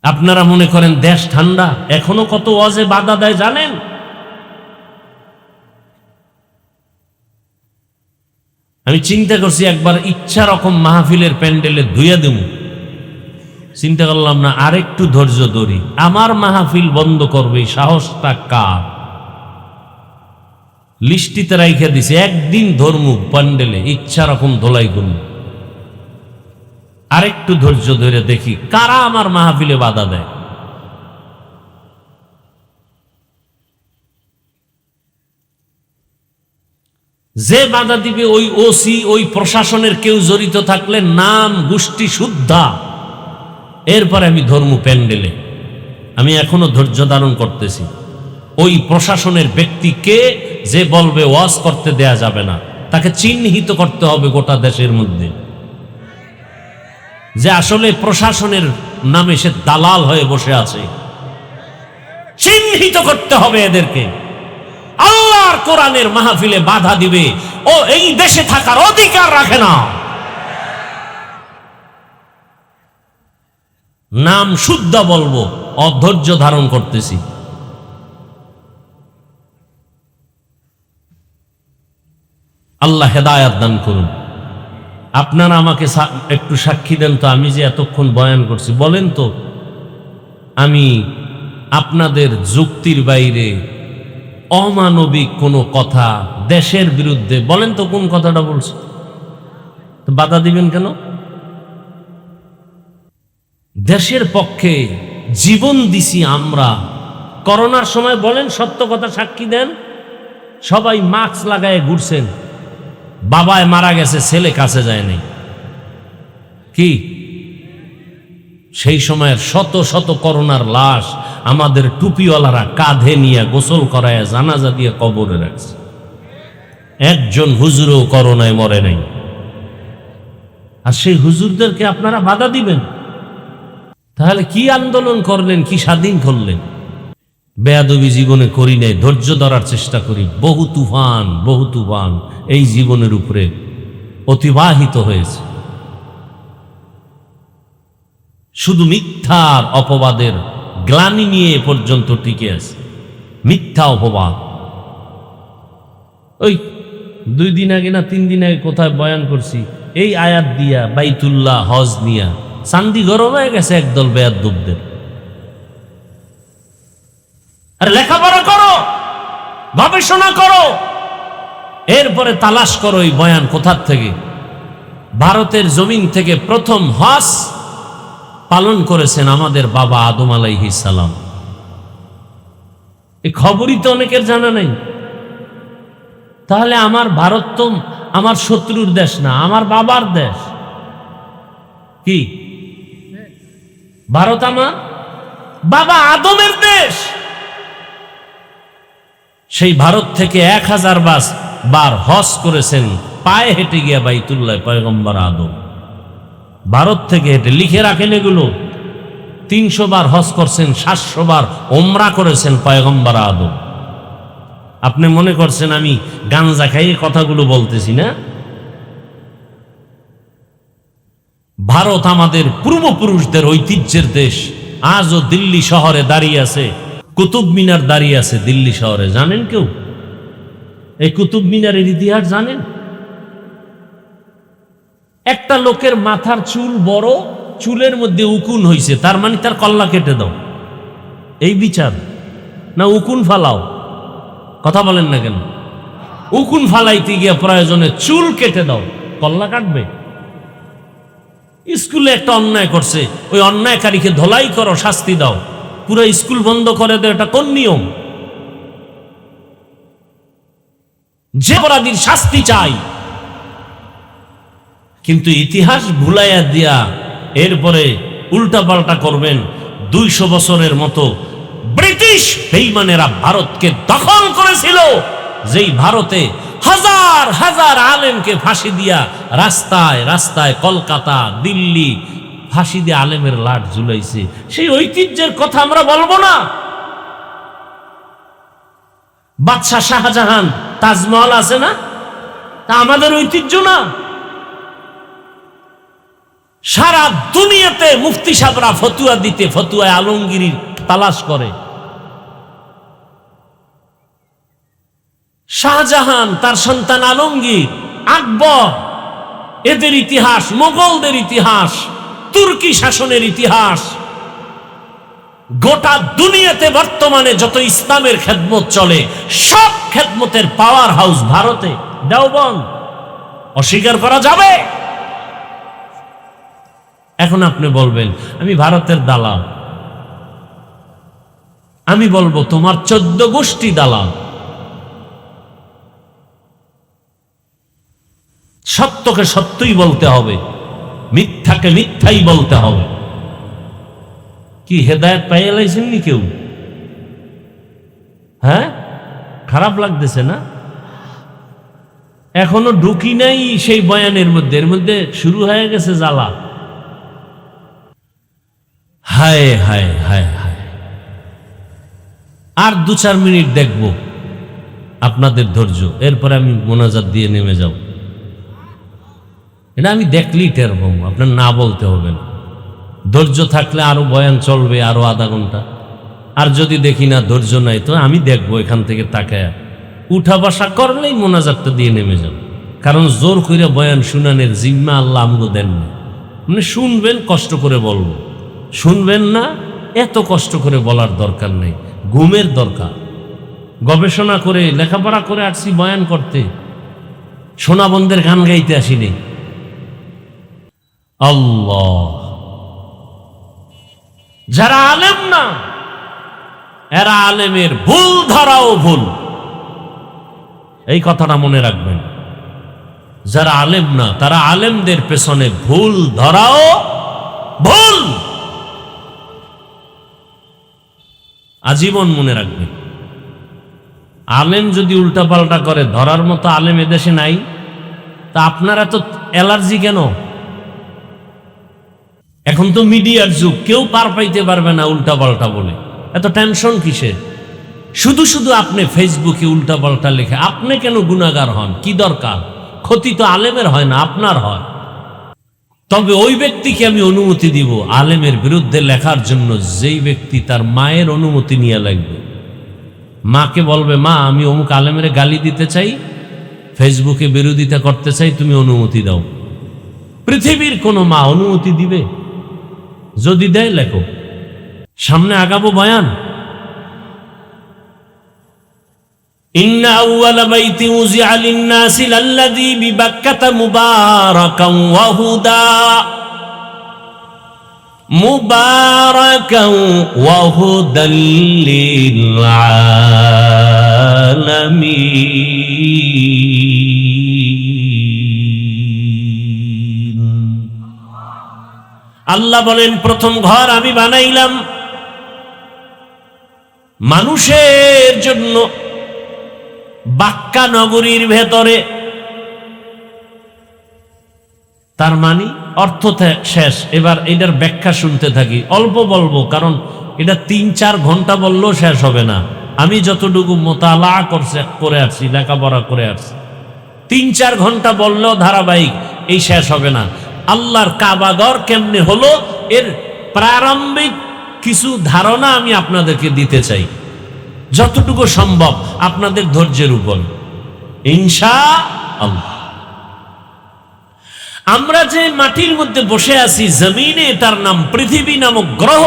আপনারা মনে করেন দেশ ঠান্ডা, এখনো কত ওয়াজে বাধা দেয় জানেন? আমি চিন্তা করছি একবার ইচ্ছা রকম মাহফিলের প্যান্ডেলে ধুইয়া দেব, চিন্তা করলাম না, আরেকটু ধৈর্য ধরি। আমার মাহফিল বন্ধ করবে সাহসটা কার? লিস্টিতে রাইখা দিছে, একদিন ধর্ম প্যান্ডেলে ইচ্ছা রকম ধোলাই করব, আরেকটু ধৈর্য ধরে দেখি কারা আমার মাহফিলে বাধা দেয়। যে বাধা দিবে ওই ওসি, ওই প্রশাসনের কেউ জড়িত থাকলে নাম গোষ্ঠী শুদ্ধা, এরপরে আমি ধর্ম প্যান্ডেলে। আমি এখনো ধৈর্য ধারণ করতেছি। ওই প্রশাসনের ব্যক্তিকে যে বলবে ওয়াজ করতে দেয়া যাবে না, তাকে চিহ্নিত করতে হবে গোটা দেশের মধ্যে, যে আসলে প্রশাসনের নামে সে দালাল হয়ে বসে আছে। চিহ্নিত করতে হবে এদেরকে। আল্লাহর কোরআনের মাহফিলে বাধা দিবে ও এই দেশে থাকার অধিকার রাখে না। নাম শুদ্ধ বলবো, অধৈর্য ধারণ করতেছি। আল্লাহ হেদায়াত দান করুন। আপনারা আমাকে একটু সাক্ষী দেন তো, আমি যে এতক্ষণ বয়ান করছি, বলেন তো আমি আপনাদের যুক্তির বাইরে অমানবিক কোনো কথা দেশের বিরুদ্ধে বলেন তো কোন কথাটা বলছে, তো বাধা দিবেন কেন? দেশের পক্ষে জীবন দিছি আমরা। করোনার সময় বলেন, সত্য কথা সাক্ষী দেন, সবাই মাস্ক লাগায় ঘুরছেন, বাবায় মারা গেছে, ছেলে কাছে যায় নাই। কি সেই সময়ের শত শত করোনার লাশ আমাদের টুপিওয়ালারা কাঁধে নিয়ে গোসল করায় জানাজা দিয়ে কবরে রাখছে। একজন হুজুরও করোনায় মরে নাই। আর সেই হুজুরদেরকে আপনারা বাধা দিবেন? তাহলে কি আন্দোলন করলেন, কি স্বাধীন করলেন? বেয়াদবি জীবনে করি নাই, ধৈর্য ধরার চেষ্টা করি। বহু তুফান এই জীবনের উপরে অতিবাহিত হয়েছে, শুধু মিথ্যার অপবাদের গ্লানি নিয়ে এ পর্যন্ত টিকে আছে। মিথ্যা অপবাদ। ওই 2 দিন আগে না 3 দিন আগে কোথায় বয়ান করছি, এই আয়াত দিয়া বাইতুল্লাহ হজ নিয়া চান্দি গরম হয়ে গেছে একদল বেয়াদবদের। আর লেখাপড়া করো, গবেষণা করো, এরপরে তালাশ করো এই বয়ান কোথার থেকে। ভারতের জমিন থেকে প্রথম হজ পালন করেছেন আমাদের বাবা আদম আলাইহিস সালাম। এই খবরই তো অনেকের জানা নাই। তাহলে আমার ভারত তো আমার শত্রুর দেশ না, আমার বাবার দেশ। কি ভারত আমার বাবা আদমের দেশ। সেই ভারত থেকে 1000 বার হজ করেছেন পায়ে হেঁটে গিয়া বাইতুল্লাহ পয়গম্বর আদম। ভারত থেকে হেঁটে, লিখে রাখেন এগুলো। 300 বার হজ করছেন, 700 বার ওমরা করেছেন পয়গম্বর আদম। আপনি মনে করছেন আমি গাঞ্জা খাইয়ে কথাগুলো বলতেছি না? ভারত আমাদের পূর্বপুরুষদের ঐতিহ্যের দেশ। আজও দিল্লি শহরে দাঁড়িয়ে আছে, কুতুব মিনার দাঁড়িয়ে আছে দিল্লি শহরে। জানেন কেউ এই কুতুব মিনারের ইতিহাস জানেন? একটা লোকের মাথার চুল বড়, চুলের মধ্যে উকুন হইছে, তার মানে তার কল্লা কেটে দাও, এই বিচার না উকুন ফালাও? কথা বলেন না কেন? উকুন ফালাইতে গিয়া প্রয়োজনে চুল কেটে দাও, কল্লা কাটবে? স্কুলে একটা অন্যায় করছে, ওই অন্যায়কারীকে ধোলাই করো, শাস্তি দাও, পুরো স্কুল বন্ধ করে দাও। এটা কোন নিয়ম? যে অপরাধীর শাস্তি চাই, কিন্তু ইতিহাস ভুলাইয়া দিয়া এরপরে উল্টাপাল্টা করবেন। 200 বছরের মতো ব্রিটিশ বেঈমানেরা ভারতকে দখল করেছিল, যেই ভারতে হাজার হাজার আলেমকে ফাঁসি দিয়া রাস্তায় রাস্তায়, কলকাতা, দিল্লি ফাঁসি দিয়ে আলেমের লাট ঝুলাইছে। সেই ঐতিহ্যের কথা আমরা বলবো না? বাদশাহ শাহজাহান তাজমহল আছে না, তা আমাদের ঐতিহ্য না? সারা দুনিয়াতে মুফতি সাহেবরা ফতুয়া দিতে ফতুয়ায় আলমগীর তালাশ করে। শাহজাহান, তার সন্তান আলমগীর, আকবর, এদের ইতিহাস, মোগলদের ইতিহাস, তুর্কি শাসনের ইতিহাস, গোটা দুনিয়াতে বর্তমানে যত ইসলামের খেদমত চলে, সব খেদমতের পাওয়ার হাউস ভারতে, দেওবন্দ। অস্বীকার করা যাবে? এখন আপনি বলবেন আমি ভারতের দালাল। আমি বলবো তোমার 14 গোষ্ঠী দালাল। সত্যকে সত্যই বলতে হবে, মিথ্যাকে মিথ্যাই বলতে হবে। কি হেদায়েত পাইয়া লাইছেন নি কেউ? হ্যাঁ, খারাপ লাগতেছে না? এখনো ঢুকি নাই সেই বয়ানের মধ্যে, এর মধ্যে শুরু হয়ে গেছে জ্বালা। হায় হায় হায় হায়। আর 2-4 মিনিট দেখব আপনাদের ধৈর্য, এরপরে আমি মোনাজাত দিয়ে নেমে যাব। এটা আমি দেখলেই টের পাবো, আপনার না বলতে হবে না। ধৈর্য থাকলে আরো বয়ান চলবে, আরো আধা ঘন্টা। আর যদি দেখি না ধৈর্য নাই, তো আমি দেখবো এখান থেকে তাকায়, উঠা বসা করলেই মোনাজাতটা দিয়ে নেমে যাব। কারণ জোর করে বয়ান শুনানের জিম্মা আল্লাহ আমগো দেন না। মানে শুনবেন, কষ্ট করে বলবো, শুনবেন না, এত কষ্ট করে বলার দরকার নেই, ঘুমের দরকার। গবেষণা করে লেখাপড়া করে আসছি বয়ান করতে, সোনাবন্ধের গান গাইতে আসিনি। আল্লাহ, যারা আলেম না এরা আলেমের ভুল ধরাও ভুল, এই কথাটা মনে রাখবেন। যারা আলেম না তারা আলেমদের পেছনে ভুল ধরাও ভুল, আজীবন মনে রাখবেন। আলেম যদি উল্টাপাল্টা করে ধরার মতো আলেম এদেশে নাই, তা আপনারা তো অ্যালার্জি কেন? এখন তো মিডিয়ার যুগ, কেউ পার পাইতে পারবে না উল্টাপাল্টা বলে, এত টেনশন কিসের? শুধু শুধু আপনি ফেসবুকে উল্টাপাল্টা লেখে আপনি কেন গুনাহগার হন? কি দরকার? ক্ষতি তো আলেমের হয় না, আপনার হয়। তবে ওই ব্যক্তিকে আমি অনুমতি দিব আলেমের বিরুদ্ধে লেখার জন্য যেই ব্যক্তি তার মায়ের অনুমতি নিয়ে লাগবে। মাকে বলবে, মা আমি অমুক আলেমের গালি দিতে চাই, ফেসবুকে বিরোধিতা করতে চাই, তুমি অনুমতি দাও। পৃথিবীর কোন মা অনুমতি দিবে? যদি দেয় লেখো, সামনে আগাবো বয়ান। ইন্না আউওয়ালা বাইতি উযিআ লিন-নাসি লাল্লাযী বিবাক্কাতা মুবারাকান ওয়া হুদা মুবারাকান ওয়া হুদাল লিল আলামিন। আল্লাহ বলেন, প্রথম ঘর আমি বানাইলাম মানুষের জন্য বাক্কা নগরীর ভেতরে। তার মানে অর্থ শেষ। এবার এটার ব্যাখ্যা শুনতে থাকি, অল্প বলবো কারণ এটা 3-4 ঘন্টা বললেও শেষ হবে না। আমি যতটুকু মোতালা করে আসছি, লেখাপড়া করে আসছি, 3-4 ঘন্টা বললেও ধারাবাহিক এই শেষ হবে না। আল্লাহর কাবাঘর কেমনে হলো এর প্রারম্ভিক কিছু ধারণা আমি আপনাদেরকে দিতে চাই, যতটুকু সম্ভব আপনাদের ধৈর্যের উপর, ইনশাআল্লাহ। আমরা যে মাটির মধ্যে বসে আছি জমিনে, তার নাম পৃথিবী নামক গ্রহ।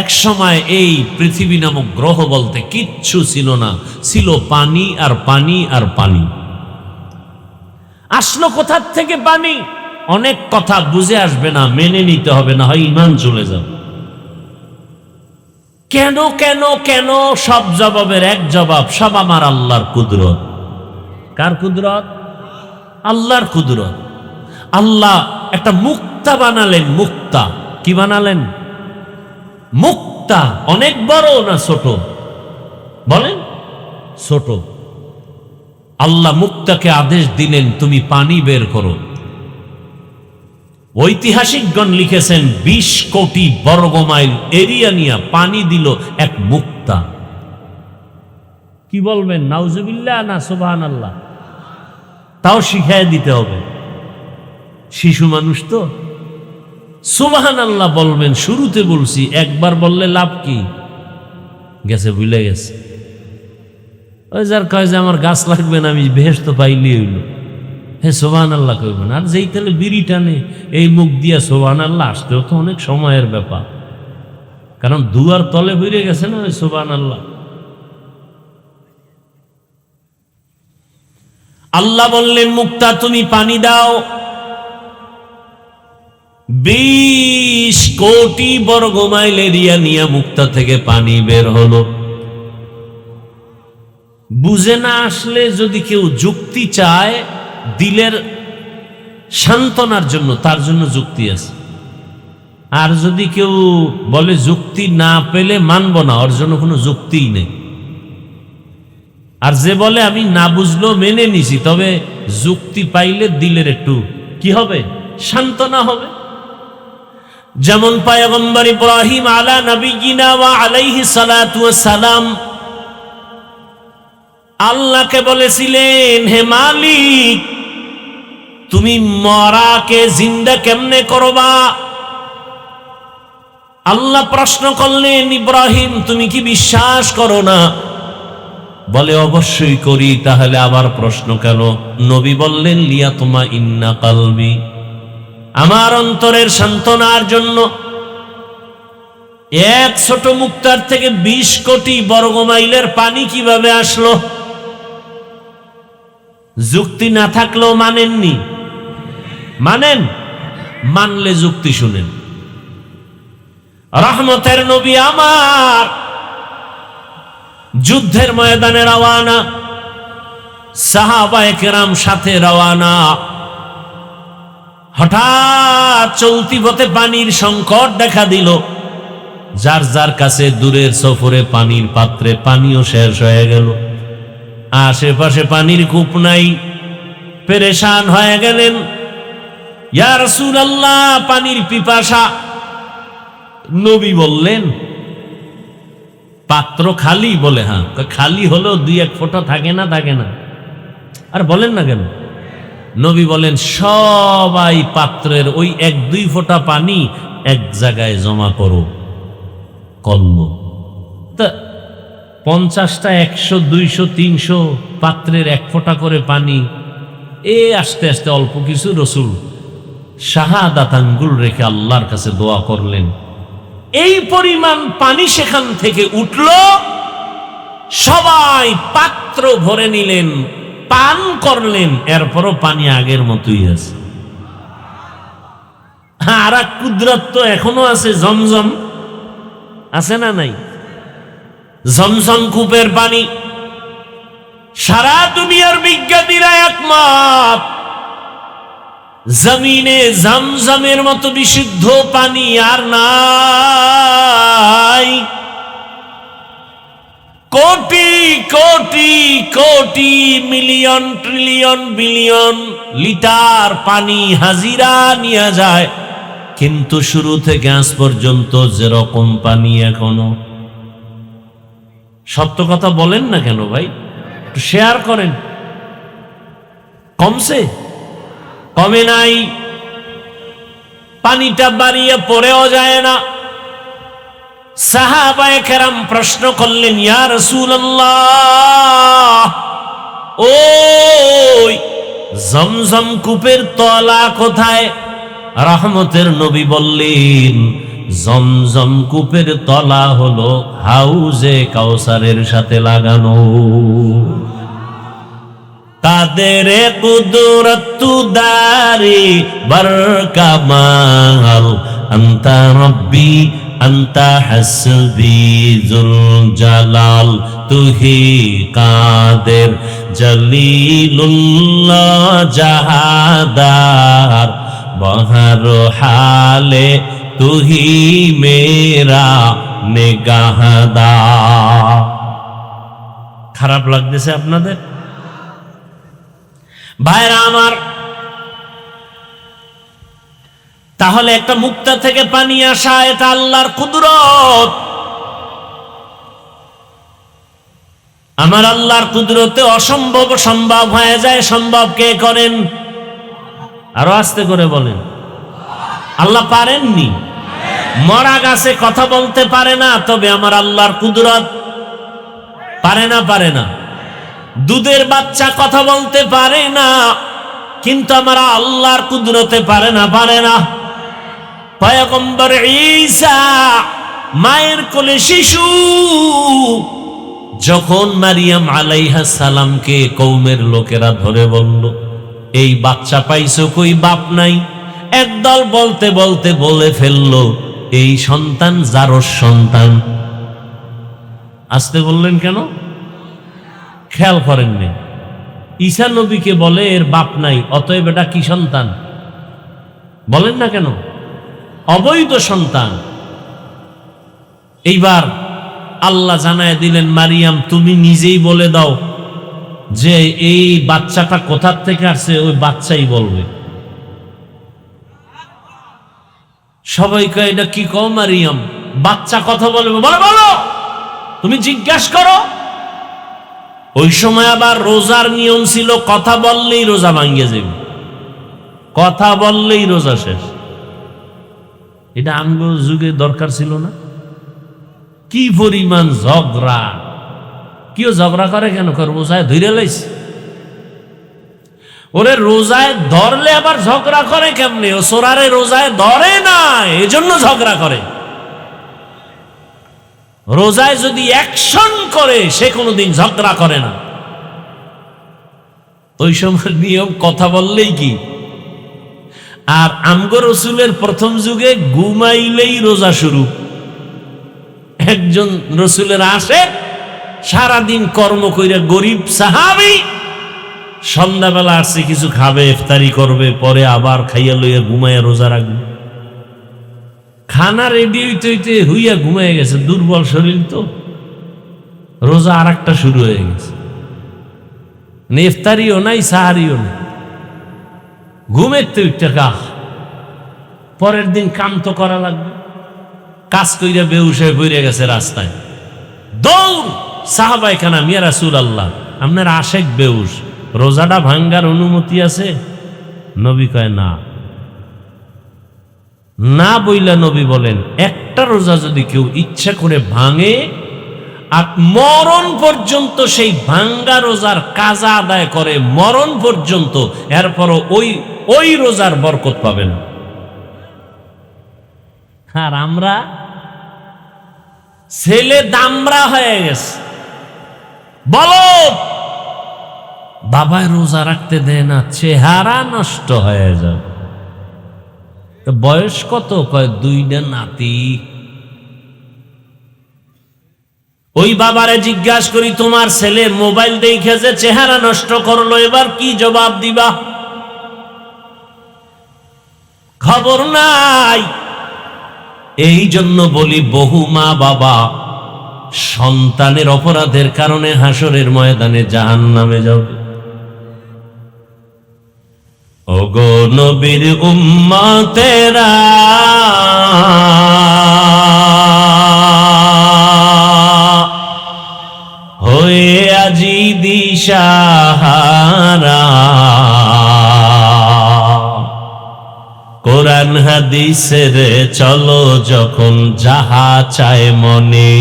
এক সময় এই পৃথিবী নামক গ্রহ বলতে কিচ্ছু ছিল না, ছিল পানি আর পানি আর পানি। আসলো কোথার থেকে পানি? অনেক কথা বুঝে আসবে না, মেনে নিতে হবে, না হয় ঈমান চলে যাবে। কেন কেন কেন? সব জবাবের এক জবাব, সব আমার আল্লাহর কুদরত। কার কুদরত? আল্লাহর কুদরত। আল্লাহ একটা মুক্তা বানালেন। মুক্তা কি বানালেন? মুক্তা। অনেক বড় না ছোট? বলেন ছোট। আল্লাহ মুক্তাকে আদেশ দিলেন, তুমি পানি বের করো। ঐতিহাসিকগণ লিখেছেন 20 কোটি বর্গমাইল এরিয়া নিয়ে পানি দিল এক মুক্তা। কি বলবেন? নাউজুবিল্লাহ না সুবহানাল্লাহ? তাও শিখায় দিতে হবে, শিশু মানুষ তো। সুবহানাল্লাহ বলবেন, শুরুতে বলছি, একবার বললে লাভ কি? গেছে, ভুলে গেছে। ওই যার কয় যে আমার গাছ লাগবে না, আমি বেহেশত পাইলি হইল, হে সুবহানাল্লাহ কইবেন। আর যেই তাহলে বিড়ি টানে এই মুখ দিয়া সুবহানাল্লাহ আসতেও তো অনেক সময়ের ব্যাপার, কারণ দুয়ার তলে বেরিয়ে গেছে না ওই সুবহানাল্লাহ। আল্লাহ বললেন, মুক্তা তুমি পানি দাও। 20 কোটি বর্গমাইল এরিয়া নিয়ে মুক্তা থেকে পানি বের হলো। বুঝে না আসলে যদি কেউ যুক্তি চায় দিলের সান্ত্বনার জন্য, তার জন্য যুক্তি আছে। আর যদি কেউ বলে যুক্তি না পেলে মানব না, ওর জন্য কোনো যুক্তিই নেই। আর যে বলে আমি না বুঝলেও মেনে নিছি, তবে যুক্তি পাইলে দিলের একটু কি হবে? সান্ত্বনা হবে। যেমন পয়গম্বর ইব্রাহিম আলা নবিয়িনা ওয়া আলাইহি সালাতু ওয়াস সালাম আল্লাহকে বলেছিলেন, হে মালিক, তুমি মরাকে জিন্দা কেমনে করবা? আল্লাহ প্রশ্ন করলেন, ইব্রাহিম তুমি কি বিশ্বাস করো না? বলে অবশ্যই করি। তাহলে আবার প্রশ্ন কেন? নবী বললেন, লিয়াতমা ইন্না কালবি, আমার অন্তরের সান্ত্বনার জন্য। এক ছোট মুক্তার থেকে 20 কোটি বর্গ মাইলের পানি কিভাবে আসলো? যুক্তি না থাকলেও মানেননি? মানেন? মানলে যুক্তি শুনেন। রহমতের নবী আমার যুদ্ধের ময়দানে রওয়ানা, সাহাবায়ে কেরাম সাথে রওয়ানা। হঠাৎ চলতি পথে পানির সংকট দেখা দিল। যার যার কাছে দূরের সফরে পানির পাত্রে পানিও শেষ হয়ে গেল। আশেপাশে পানির কূপ নাই। পেরেশান হয়ে গেলেন। ইয়া রাসূলুল্লাহ, পানির পিপাসা। নবী বললেন, পাত্র খালি? বলে হ্যাঁ। খালি হলেও 2-1 ফোঁটা থাকে না? থাকে না। আর বলেন না কেন? নবী বলেন, সবাই পাত্রের ওই 1-2 ফোঁটা পানি এক জায়গায় জমা করো, কলম। তা 50টা, 100, 200, 300 পাত্রের 1 ফোঁটা করে পানি, আস্তে আস্তে অল্প কিছু রসুল শাহাদাত আঙ্গুল রেখে আল্লাহর কাছে দোয়া করলেন। এই পরিমাণ পানি সেখান থেকে উঠল। সবাই পাত্র ভরে নিলেন, পান করলেন। এরপরও পানি আগের মতোই আছে। আর এক কুদরত তো এখনো আছে, জমজম আছে না নাই? জমজম কূপের পানি সারা দুনিয়ার বিজ্ঞানীরা একমত, জমিনে জমজমের মতো বিশুদ্ধ পানি আর নাই। Crore crore crore million trillion billion litre পানি হাজিরা নিয়ে যায়, কিন্তু শুরু থেকে আজ পর্যন্ত যেরকম পানি এখনো। সত্য কথা বলেন না কেন ভাই? একটু শেয়ার করেন। কমছে? কমে নাই। পানিটা বাড়িয়ে পড়েও যায় না। সাহাবায়ে কেরাম প্রশ্ন করলেন, ইয়া রাসূলুল্লাহ, ওই জমজম কূপের তলা কোথায়? রহমতের নবী বললেন, জমজম কূপের তলা হলো হাউজে কাউসারের সাথে লাগানো। কাদের কুদরত দারি বরকামাল, আনতা রব্বি আনতা হাসবি জুল জালাল, তুহি কাদের জলিলুল্লাহ জাহাদার, বহর হালে তুহি মেরা নিগাহদার। খারাপ লাগতেছে আপনাদের? ভাইরা আমার, তাহলে একটা মুক্তা থেকে পানি আসা, এটা আল্লাহর কুদরত। আমার আল্লাহর কুদরতে অসম্ভব সম্ভব হয়ে যায়। সম্ভব কে করেন? আরো আস্তে করে বলেন। আল্লাহ পারেননি? মরা গাছে কথা বলতে পারে না, তবে আমার আল্লাহর কুদরত পারে না? পারে না। দুধের বাচ্চা কথা বলতে পারে না, কিন্তু আমার আল্লাহর কুদরতে পারে না? পারে না। পয়গম্বর ঈসা মায়ের কোলে শিশু, যখন মারিয়াম আলাইহিস সালামকে কওমের লোকেরা ধরে বলল, এই বাচ্চা পাইছো কই, বাপ নাই। একদল বলতে বলতে বলে ফেললো, এই সন্তান জারস সন্তান। আসতে বললেন কেন? খেয়াল করেননি? ঈসা নবীকে বলে এর বাপ নাই, অতএব এটা কি সন্তান? বলেন না কেন? অবৈধ সন্তান। এইবার আল্লাহ জানায় দিলেন, মারিয়াম তুমি নিজেই বলে দাও যে এই বাচ্চাটা কোথা থেকে আসছে, ওই বাচ্চাই বলবে। সবাই কয় এটা কি কও মারিয়াম, বাচ্চা কথা বলবে? বলো বলো, তুমি জিজ্ঞাসা করো। ওই সময় আবার রোজার নিয়ম ছিল, কথা বললেই রোজা ভাঙ্গে যাবে, কথা বললেই রোজা শেষ। এটা আমগো যুগে দরকার ছিল না? কি পরিমাণ ঝগড়া! কেউ ঝগড়া করে কেন? রোজায় ধরে লাইছে। ওরে রোজায় ধরলে আবার ঝগড়া করে কেমনে? ও সোরারে রোজায় ধরে না, এজন্য ঝগড়া করে। রোজায় যদি অ্যাকশন করে সে কোনোদিন ঝগড়া করে না। ওই সময় নিয়ম কথা বললেই কি। আর আমগো রসুলের প্রথম যুগে ঘুমাইলেই রোজা শুরু। একজন রসুলের আসে সারাদিন কর্ম কইরা গরিব সাহাবী, সন্ধ্যাবেলা আসছে কিছু খাবে, ইফতারি করবে, পরে আবার খাইয়া লইয়া ঘুমাইয়া রোজা রাখবে। খানা রেডি হইতে হইতে হইয়া ঘুমাইয়া গেছে, দুর্বল শরীর তো, রোজা আর একটা শুরু হয়ে গেছে। ইফতারিও নাই সাহারিও নাই, ঘুমের তো একটা পরের দিন কাম তো করা লাগবে। কাজ কইরা বেহুশ হয়ে পড়ে গেছে রাস্তায়, দৌড় সাহাবায়ে কেরাম, ইয়া রাসূলুল্লাহ আপনার আশেক বেহুশ, রোজাটা ভাঙ্গার অনুমতি আছে? নবী কয় না। না বইলা নবী বলেন, একটা রোজা যদি কেউ ইচ্ছা করে ভাঙে আর মরণ পর্যন্ত সেই ভাঙ্গা রোজার কাজা আদায় করে, মরণ পর্যন্ত, এরপরও ওই রোজার বরকত পাবেন। আর আমরা ছেলে দামরা হয়ে গেছে, বলো বাবায় রোজা রাখতে দেয় না, চেহারা নষ্ট হয়ে যাবে। বয়স কত? কয় 2টা নাতি। ওই বাবারে জিজ্ঞাসা করি, তোমার ছেলে মোবাইল দেখে যে চেহারা নষ্ট করলো, এবার কি জবাব দিবা? খবর নাই। এই জন্য বলি, বহু মা বাবা সন্তানের অপরাধের কারণে হাসরের ময়দানে জাহান্নামে যাবে। ওগো নবীর উম্মতেরা, হয়ে আজি দিশাহারা, কোরআন হাদিসের চলো যখন যাহা চায় মনে,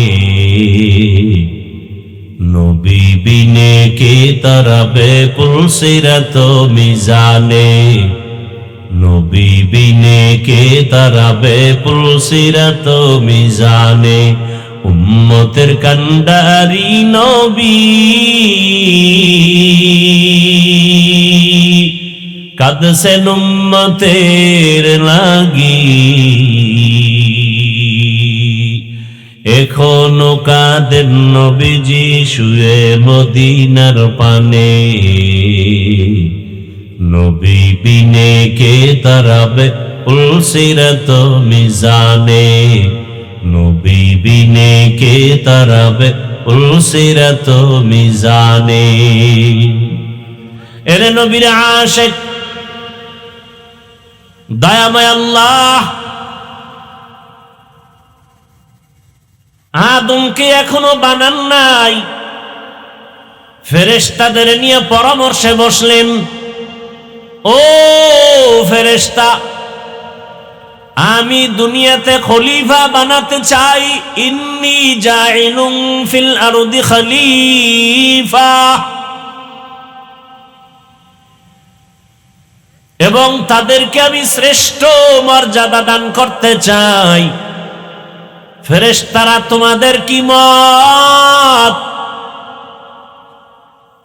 নবী বিনে কে তরাবে পুলসিরাত মিজানে, নবী বিনে কে তরাবে পুলসিরাত মিজানে, উম্মতের কান্ডারি নবী কাঁদছেন উম্মতের লাগি, এখনো কাঁদেন নবীজি শুয়ে মদিনার পানে, নবী বিনে কে তারাবে পুলসিরাত মিজানে, নবী বিনে কে তারাবে পুলসিরাত মিজানে। এরে নবীর আশিক দয়াময় আল্লাহ আদমকে এখনো বানান নাই, ফেরেশতাদের নিয়ে পরামর্শে বসলেন। ও ফেরেশতা, আমি দুনিয়াতে খলিফা বানাতে চাই, ইন্নী জাইলুন ফিল আরদি খলিফা, এবং তাদেরকে আমি শ্রেষ্ঠ মর্যাদা দান করতে চাই। ফেরেশতারা তোমাদের কি মত?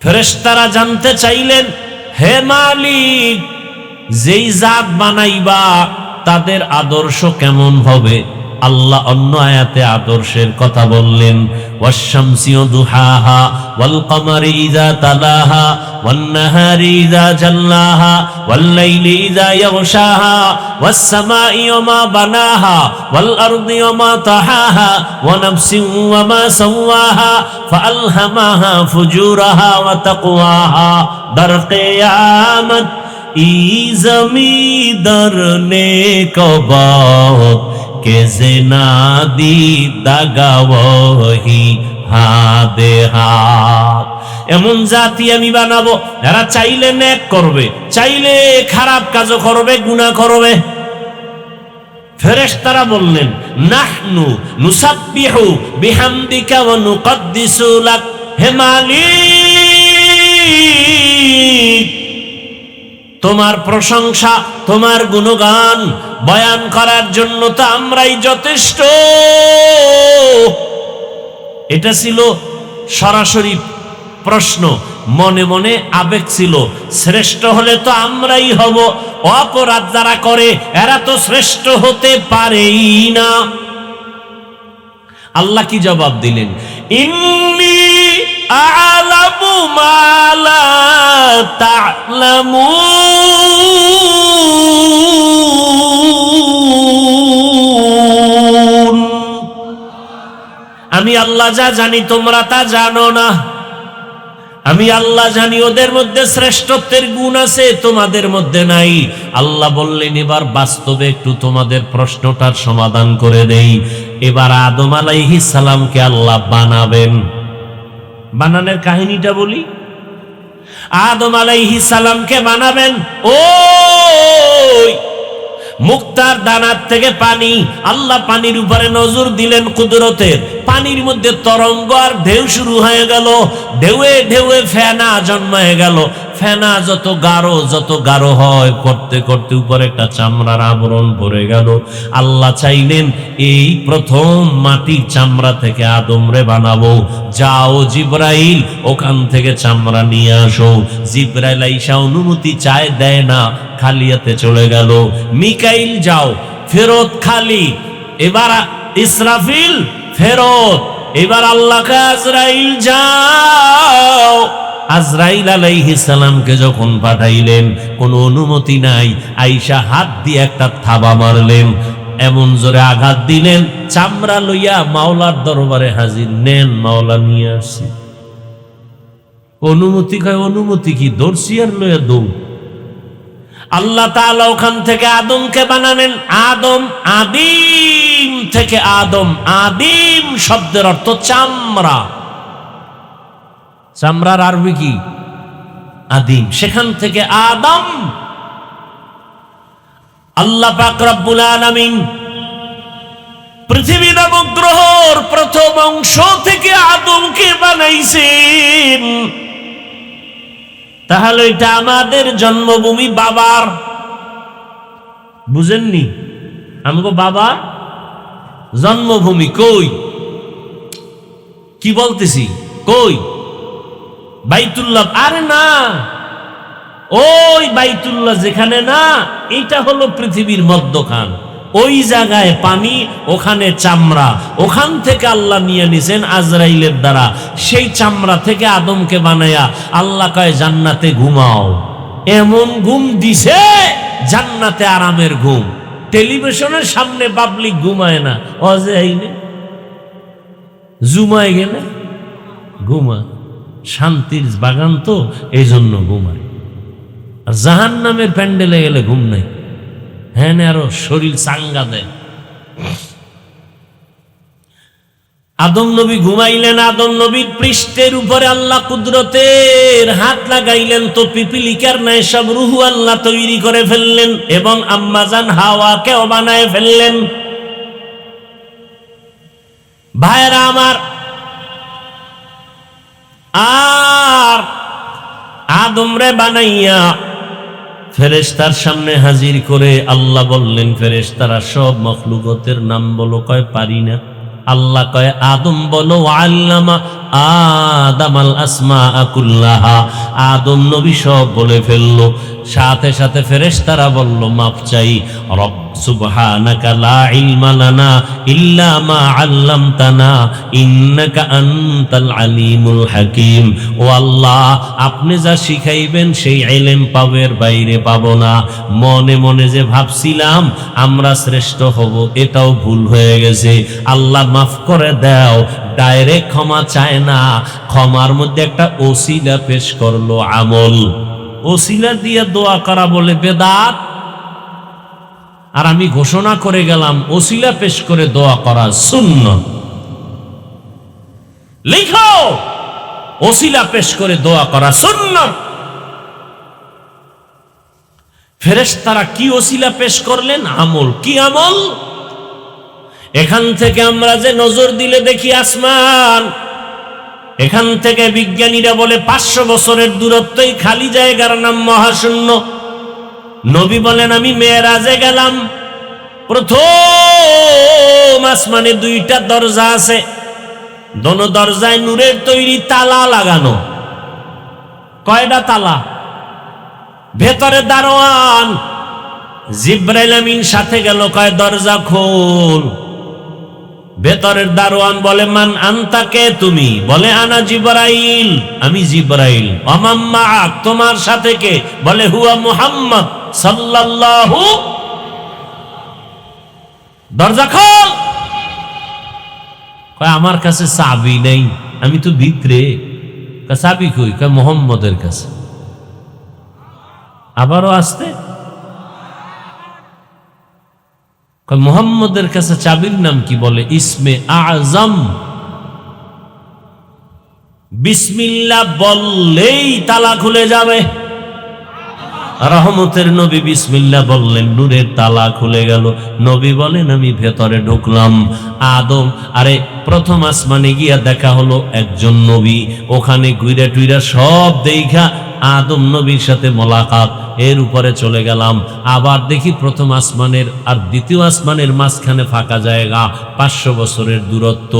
ফেরেশতারা জানতে চাইলেন, হে মালিক, যেই জাত বানাইবা তাদের আদর্শ কেমন হবে? আল্লাহ অন্য আয়াতে আদর্শের কথা বললেন, ওয়াশ-শামসি দুহাহা ওয়াল কমারি ইযা তালাহা ওয়ান নাহারি ইযা জাল্লাহা ওয়াল লাইলি ইযা ইয়াগশাহা ওয়াস সামাই ওয়া বানাহা ওয়াল আরদি ওয়া তাহাহা ওয়া নাফসিন ওয়া সাওয়াহা ফাআলহামাহা ফুজুরাহা ওয়া তাকওয়াহা। দর কিয়ামত ই জমিদার নে কবাত কে জেনা দি দাগাওহি হাদে হাত। এমন জাতি আমি বানাবো যারা চাইলে নেক করবে, চাইলে খারাপ কাজও করবে, গুনাহ করবে। ফেরেশতারা বললেন, নাহনু নুসাব্বিহু বিহামদিকা ওয়া নুকদ্দিসু লাক, হে মালিক, তোমার প্রশংসা, তোমার গুণগান বয়ান করার জন্য তো আমরাই যথেষ্ট। এটা ছিল সরাসরি প্রশ্ন, মনে মনে আবেগ ছিল, শ্রেষ্ঠ হলে তো আমরাই হব, অপরাধ যারা করে এরা তো শ্রেষ্ঠ হতে পারেই না। আল্লাহ কি জবাব দিলেন? ইন্নী আ'লামু মা লা তা'লামুন। আমি আল্লাহ যা জানি তোমরা তা জানো না। আমি আল্লাহ জানি ওদের মধ্যে শ্রেষ্ঠত্বের গুণ আছে, তোমাদের মধ্যে নাই। আল্লাহ বললেন এবার বাস্তবে একটু তোমাদের প্রশ্নটার সমাধান করে দেই। এবার আদম আলাইহিস সালামকে আল্লাহ বানাবেন। বানানোর কাহিনীটা বলি। আদম আলাইহিস সালামকে বানাবেন, ওই মুক্তার দানার থেকে পানি, আল্লাহ পানির উপরে নজর দিলেন কুদরতের, পানির মধ্যে তরঙ্গ আর ঢেউ শুরু হয়ে গেল, ঢেউয়ে ঢেউয়ে ফেনা জন্মায় গেল। ফেনা যত গাঢ় হয়, করতে করতে উপরে একটা চামড়ার আবরণ পড়ে গেল। আল্লাহ চাইলেন এই প্রথম মাটির চামড়া থেকে আদমরে বানাবো, যাও জিবরাইল ওখান থেকে চামড়া নিয়ে আসো। জিবরাইল আইসা অনুমতি চায়, দেয় না, খালি হাতে চলে গেল। মিকাইল যাও, ফেরত খালি। এবার ইসরাফিল ফেরত। এবার আল্লাহকে আজরাইল যাও। আজরাইল আলাইহিস সালামকে যখন পাঠাইলেন, কোনো অনুমতি নাই, আইসা হাত দিয়ে একটা থাবা মারলেন, এমন জোরে আঘাত দিলেন, চামড়া লইয়া মাওলার দরবারে হাজির। নেন, মাওলা নিয়ে আসছি। অনুমতি কয়, অনুমতি কি? দর্শি আর লইয়া দৌড়। আল্লাহ তাআলা ওখান থেকে আদমকে বানালেন। আদম, আদিম থেকে আদম। আদিম শব্দের অর্থ চামড়া। চামড়ার আরবি কি? আদিম। সেখান থেকে আদম। আল্লাহ পাক রব্বুল আলামিন পৃথিবী নামক গ্রহের প্রথম অংশ থেকে আদমকে বানাইছেন। তাহলে এটা আমাদের জন্মভূমি বাবার, বুঝেননি? আমগো বাবা জন্মভূমি কই? কি বলতেছি? কই? বাইতুল্লাহ। আরে না, ওই বাইতুল্লাহ যেখানে না, এটা হলো পৃথিবীর মধ্যখান। ওই জায়গায় পানি, ওখানে চামড়া। ওখান থেকে আল্লাহ নিয়ে নিছেন আজরাইলের দ্বারা। সেই চামড়া থেকে আদমকে বানায়া আল্লাহ কয় জান্নাতে ঘুমাও। এমন ঘুম দিছে, জান্নাতে আরামের ঘুম। টেলিভিশনের সামনে পাবলিক ঘুমায় না, অজাইলে জুমায় গেলে ঘুমায়। শান্তির বাগান তো, এই জন্য ঘুমায়। আর জাহান্নামের প্যান্ডেলে গেলে ঘুম নাই। হ্যাঁ, আরো শরীর চাঙ্গা দেয়। আদম নবী ঘুমাইলেন। আদম নবীর পৃষ্ঠের উপরে আল্লাহ কুদরতের হাত লাগাইলেন, তো পিপিলিকার নাই সব রুহু আল্লাহ তৈরি করে ফেললেন, এবং আম্মাজান হাওয়াকেও বানায় ফেললেন। ভাইরা আমার, আর আদমরে বানাইয়া ফেরেশতার সামনে হাজির করে আল্লাহ বললেন, ফেরেশতারা সব মখলুকতের নাম বলো। কয় পারি না। আল্লাহ কয় আদম বলো। আল্লামা আদামাল আসমাআ কুল্লাহা। আদম নবী সব বলে ফেললো। সাথে সাথে ফেরেশতারা বলল, মাফ চাই। রব সুবহানাকা লা ইলমা লানা ইল্লা মা আল্লামতানা ইন্নাকা আনতাল আলিমুল হাকিম। ও আল্লাহ, আপনি যা শিখাইবেন সেই ইলম পাবের বাইরে পাবো না। মনে মনে যে ভাবছিলাম আমরা শ্রেষ্ঠ হব, এটাও ভুল হয়ে গেছে। আল্লাহ মাফ করে দাও। ডাইরেক্ট ক্ষমা চায় না, ক্ষমার মধ্যে একটা ওসিলা পেশ করলো, আমল। ওসিলা দিয়ে দোয়া করা বলে বেদাত। আর আমি ঘোষণা করে গেলাম ওসিলা পেশ করে দোয়া করা সুন্নাত। লিখো, ওসিলা পেশ করে দোয়া করা সুন্নাত। ফেরেশতারা কি ওসিলা পেশ করলেন? আমল। কি আমল? এখান থেকে আমরা যে নজর দিলে দেখি আসমান, এখান থেকে বিজ্ঞানীরা বলে 500 বছরের দূরত্বই খালি জায়গার নাম মহাশূন্য। নবী বলেন আমি মেরাজে গেলাম, প্রথম আসমানে 2টা দরজা আছে। দোনো দরজায় নূরের তৈরি তালা লাগানো। কয়টা তালা? ভেতরে দারোয়ান জিবরাইল আমিন সাথে গেল, কয় দরজা খোল। ভেতরের দারোয়ান বলে মান আনতা, কে তুমি? বলে আনা জিবরাইল, আমি জিবরাইল। অমাম্মা, তোমার সাথে কে? বলে হুয়া মুহাম্মদ সাল্লাল্লাহু। দরজা খোল। কয় আমার কাছে চাবি নেই, আমি তো ভিতরে। চাবি কই? কয় মুহাম্মদের কাছে। আবারও আসতে, মুহাম্মদের কাছে চাবির নাম কি? বলে ইসমে আজম। বিসমিল্লাহ বললেই তালা খুলে যাবে। রহমতের নবী বিসমিল্লাহ বললেন, নূরের তালা খুলে গেল। নবী বলেন আমি ভেতরে ঢুকলাম। আদম, আরে প্রথম আসমানে গিয়া দেখা হলো একজন নবী, ওখানে ঘুরে টুইরা সব দেখা আদম নবীর সাথে মোলাকাত। এর উপরে চলে গেলাম, আবার দেখি প্রথম আসমানের আর দ্বিতীয় আসমানের মাঝখানে ফাঁকা জায়গা, 500 বছরের দূরত্ব।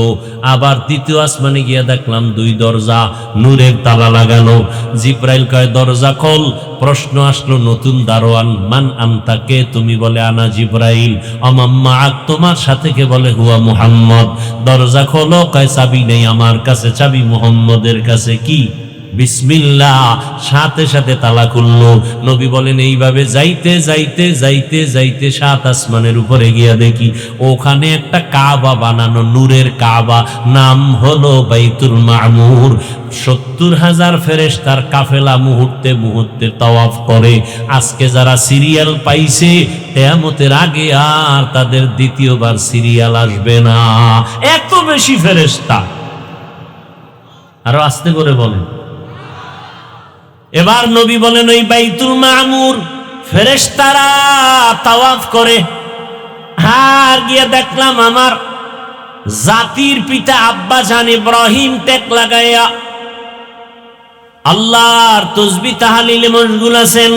আবার দ্বিতীয় আসমানে গিয়া দেখলাম 2 দরজা, নূরের তালা লাগানো। জিবরাইল কয় দরজা খোল। প্রশ্ন আসলো নতুন দারোয়ান, মান আনতা, কে তুমি? বলে আনা জিবরাইল। অমাম্মা, তোমার সাথে কে? বলে হুয়া মুহাম্মদ। দরজা খোলো। কয় চাবি নেই আমার কাছে, চাবি মুহাম্মদের কাছে। কি? বিসমিল্লাহ। সাথে সাথে তালা খুললো। নবী বলেন এইভাবে যাইতে যাইতে যাইতে যাইতে 7 আসমানের উপরে গিয়া দেখি ওখানে একটা কাবা বানানো, নূরের কাবা, নাম হলো বাইতুল মামুর। 70,000 ফেরেশতার কাফেলা মুহূর্তে মুহূর্তে তাওয়াফ করে। আজকে যারা সিরিয়াল পাইছে, কিয়ামতের আগে আর তাদের দ্বিতীয়বার সিরিয়াল আসবে না, এত বেশি ফেরেশতা। আরো আস্তে করে বলেন। এবার নবী বলেন ওই বাইতুল মামুর ফেরেশতারা তাওয়াফ করে। আর গিয়ে দেখলাম আমার জাতির পিতা আব্বা জান ইব্রাহিম টেক লাগাইয়া আল্লাহর তাসবিহ তাহলিলে মশগুল আছেন।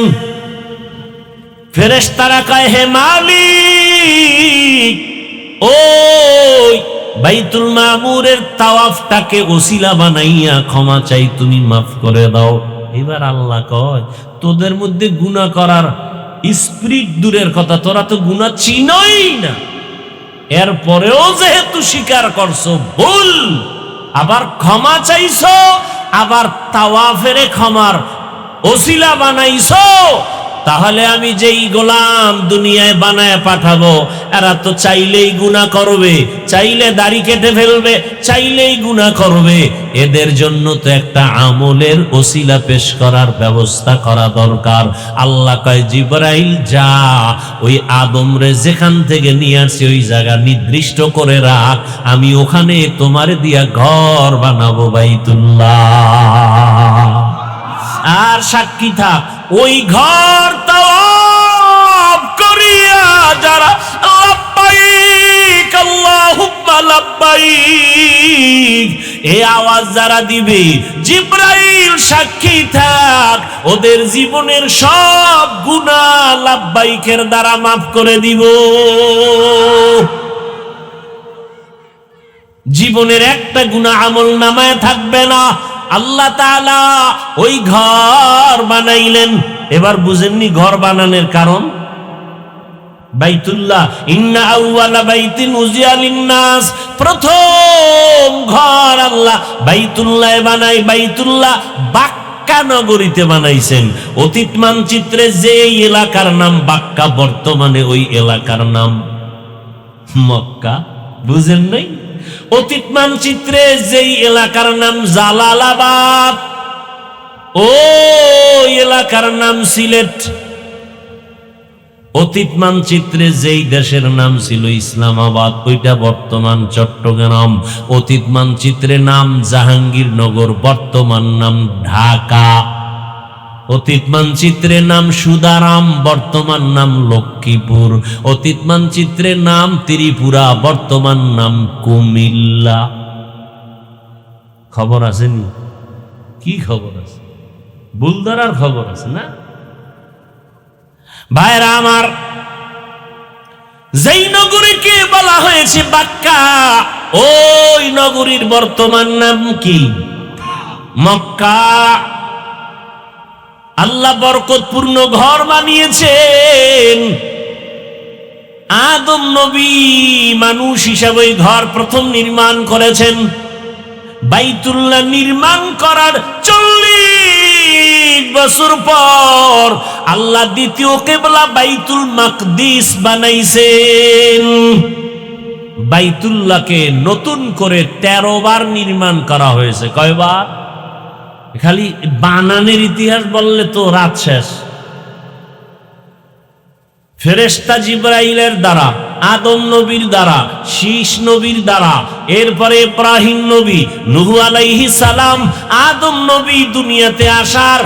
ফেরেশতারা কয় হে মালিক, ওই বাইতুল মামুরের তাওয়াফটাকে ওসিলা বানাইয়া ক্ষমা চাই, তুমি মাফ করে দাও। এবার আল্লাহ কয় তোদের মধ্যে গুনাহ করার স্পিরিট দূরের কথা, তোরা তো গুনাহ চিনই না, এরপরেও যেহেতু স্বীকার করছো ভুল, আবার ক্ষমা চাইছো, আবার তাওয়াফের ক্ষমার ওসিলা বানাইছো, তাহলে আমি যেই গোলাম দুনিয়ায় বানায় পাঠাবো এরা তো চাইলেই গুনাহ করবে, চাইলে দাড়ি কেটে ফেলবে, চাইলেই গুনাহ করবে। এদের জন্য তো একটা আমলের ওসিলা পেশ করার ব্যবস্থা করা দরকার। আল্লাহ কয় জিবরাইল যা, ওই আদম রে যেখান থেকে নিয়ে আসছে ওই জায়গা নির্দিষ্ট করে রাখ, আমি ওখানে তোমার দিয়া ঘর বানাবো বাইতুল্লাহ। আর সাক্ষী থাক, ওই ঘর তাওয়াফ করিয়া যারা লাব্বাইক আল্লাহুম্মা লাব্বাইক এই আওয়াজ যারা দিবে, জিবরাইল সাক্ষী থাক, ওদের জীবনের সব গুনাহ লাব্বাইকের দ্বারা মাফ করে দিব। জীবনের একটা গুনাহ আমল নামায় থাকবে না। আল্লাহ তাআলা ওই ঘর বানাইলেন। এবার বুঝেননি ঘর বানানোর কারণ? বাইতুল্লাহ, ইন্না আউওয়ালা বাইতিন উযিয়া লিন-নাস, প্রথম ঘর আল্লাহ বাইতুল্লাহ বানাই। বাইতুল্লাহ বাক্কা নগরীতে বানাইছেন। অতীত মানচিত্রে যে এলাকার নাম বাক্কা, বর্তমানে ওই এলাকার নাম মক্কা। বুঝেন নাই? অতীত মানচিত্রে যেই এলাকার নাম জালালাবাদ, ও এলাকার নাম সিলেট। অতীত মানচিত্রে যেই দেশের নাম ছিল ইসলামাবাদ, ওইটা বর্তমান চট্টগ্রাম। অতীত মানচিত্রে নাম জাহাঙ্গীরনগর, বর্তমান নাম ঢাকা। অতীত মানচিত্রে নাম সুদারাম, বর্তমান নাম লক্ষ্মীপুর। অতীত মানচিত্রে নাম ত্রিপুরা, বর্তমান নাম কুমিল্লা। খবর আছে নি? কি খবর আছে? বুলদারার খবর আছে না? ভাইরা আমার, যেই নগরীকে বলা হয়েছে বাক্কা, ওই নগরীর বর্তমান নাম কি? মক্কা। আল্লাহ বরকতপূর্ণ ঘর বানিয়েছেন। আদম নবী মানুষ হিসাবে ঘর প্রথম নির্মাণ করেছেন। বাইতুল্লাহ নির্মাণ করার 40 বছর পর আল্লাহ দ্বিতীয় কিবলা বাইতুল মাকদিস বানাইছেন। বাইতুল্লাহকে নতুন করে 13 বার নির্মাণ করা হয়েছে। কয়বার? খালি বানানের ইতিহাস বললে তো রাত শেষ। ফেরেশতা জিবরাইলের দ্বারা, আদম নবীর দ্বারা, শীষ নবীর দ্বারা, এরপরে ইব্রাহিম নবী, নূহ আলাইহিস সালাম, আদম নবী দুনিয়াতে আসার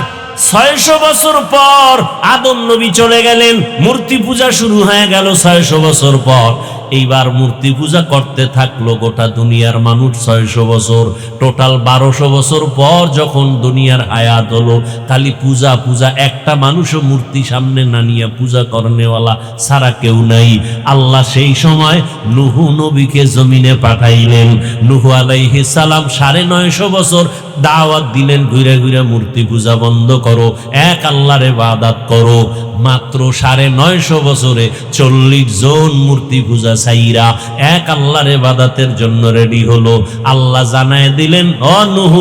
600 বছর পর আদম নবী চলে গেলেন। মূর্তি পূজা শুরু হয়ে গেল 600 বছর পর। এইবার মূর্তি পূজা করতে থাকলো গোটা দুনিয়ার মানুষ 600 বছর। টোটাল 1200 বছর পর যখন দুনিয়ার হায়াত হলো, খালি পূজা পূজা, একটা মানুষও মূর্তি সামনে না নিয়ে পূজা করনেওয়ালা সারা কেউ নাই। আল্লাহ সেই সময় নূহ নবীকে জমিনে পাঠাইলেন। নূহ আলাইহিস সালাম 950 বছর দাওয়াত দিলেন, ঘুরে ঘুরে মূর্তি পূজা বন্ধ করো, এক আল্লাহর ইবাদত করো। মাত্র 950 বছরে 40 জন মূর্তি পূজা ছাইরা এক আল্লাহর ইবাদতের জন্য রেডি হলো। আল্লাহ জানায় দিলেন, ও নূহ,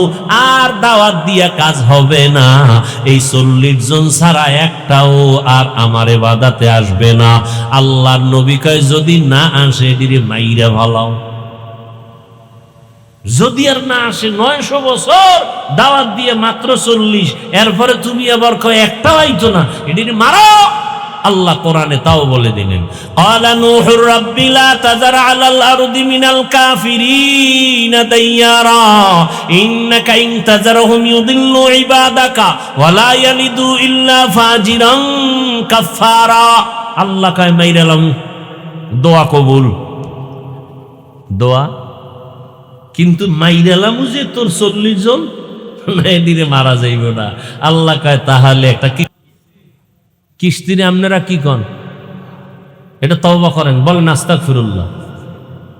আর দাওয়াত দিয়া কাজ হবে না। এই 40 জন ছাড়া একটাও আর আমার ইবাদতে আসবে না। আল্লাহর নবী কয়, যদি না আসে এদিকে মাইরা ভালাও। যদি আর না আসে, 900 বছর দাওয়াত দিয়ে মাত্র 40, এরপরে তুমি আবার কয় একটাও আইতো না, এটির মারো। আল্লাহ কোরআনে তাও বলে দিলেন, ক্বালা নূহুর রাব্বি লা তাযার আলাল আরদি মিনাল কাফিরিনা দাইয়ারা ইন্নাকা ইন তাযারহুম ইউদিল্লু ইবাদাকা ওয়া লা ইয়ালিদু ইল্লা ফাজিরান কাফফারা। আল্লাহ কয় মাইরালাম, দোয়া কবুল, দোয়া কিন্তু মাইরালাম যে তোর 40 জন এদিকে মারা যাইব না। আল্লাহ কয় তাহলে একটা কিস্তিরে আপনারা কি কন, এটা তওবা করেন, বলেন আস্তাগফিরুল্লাহ।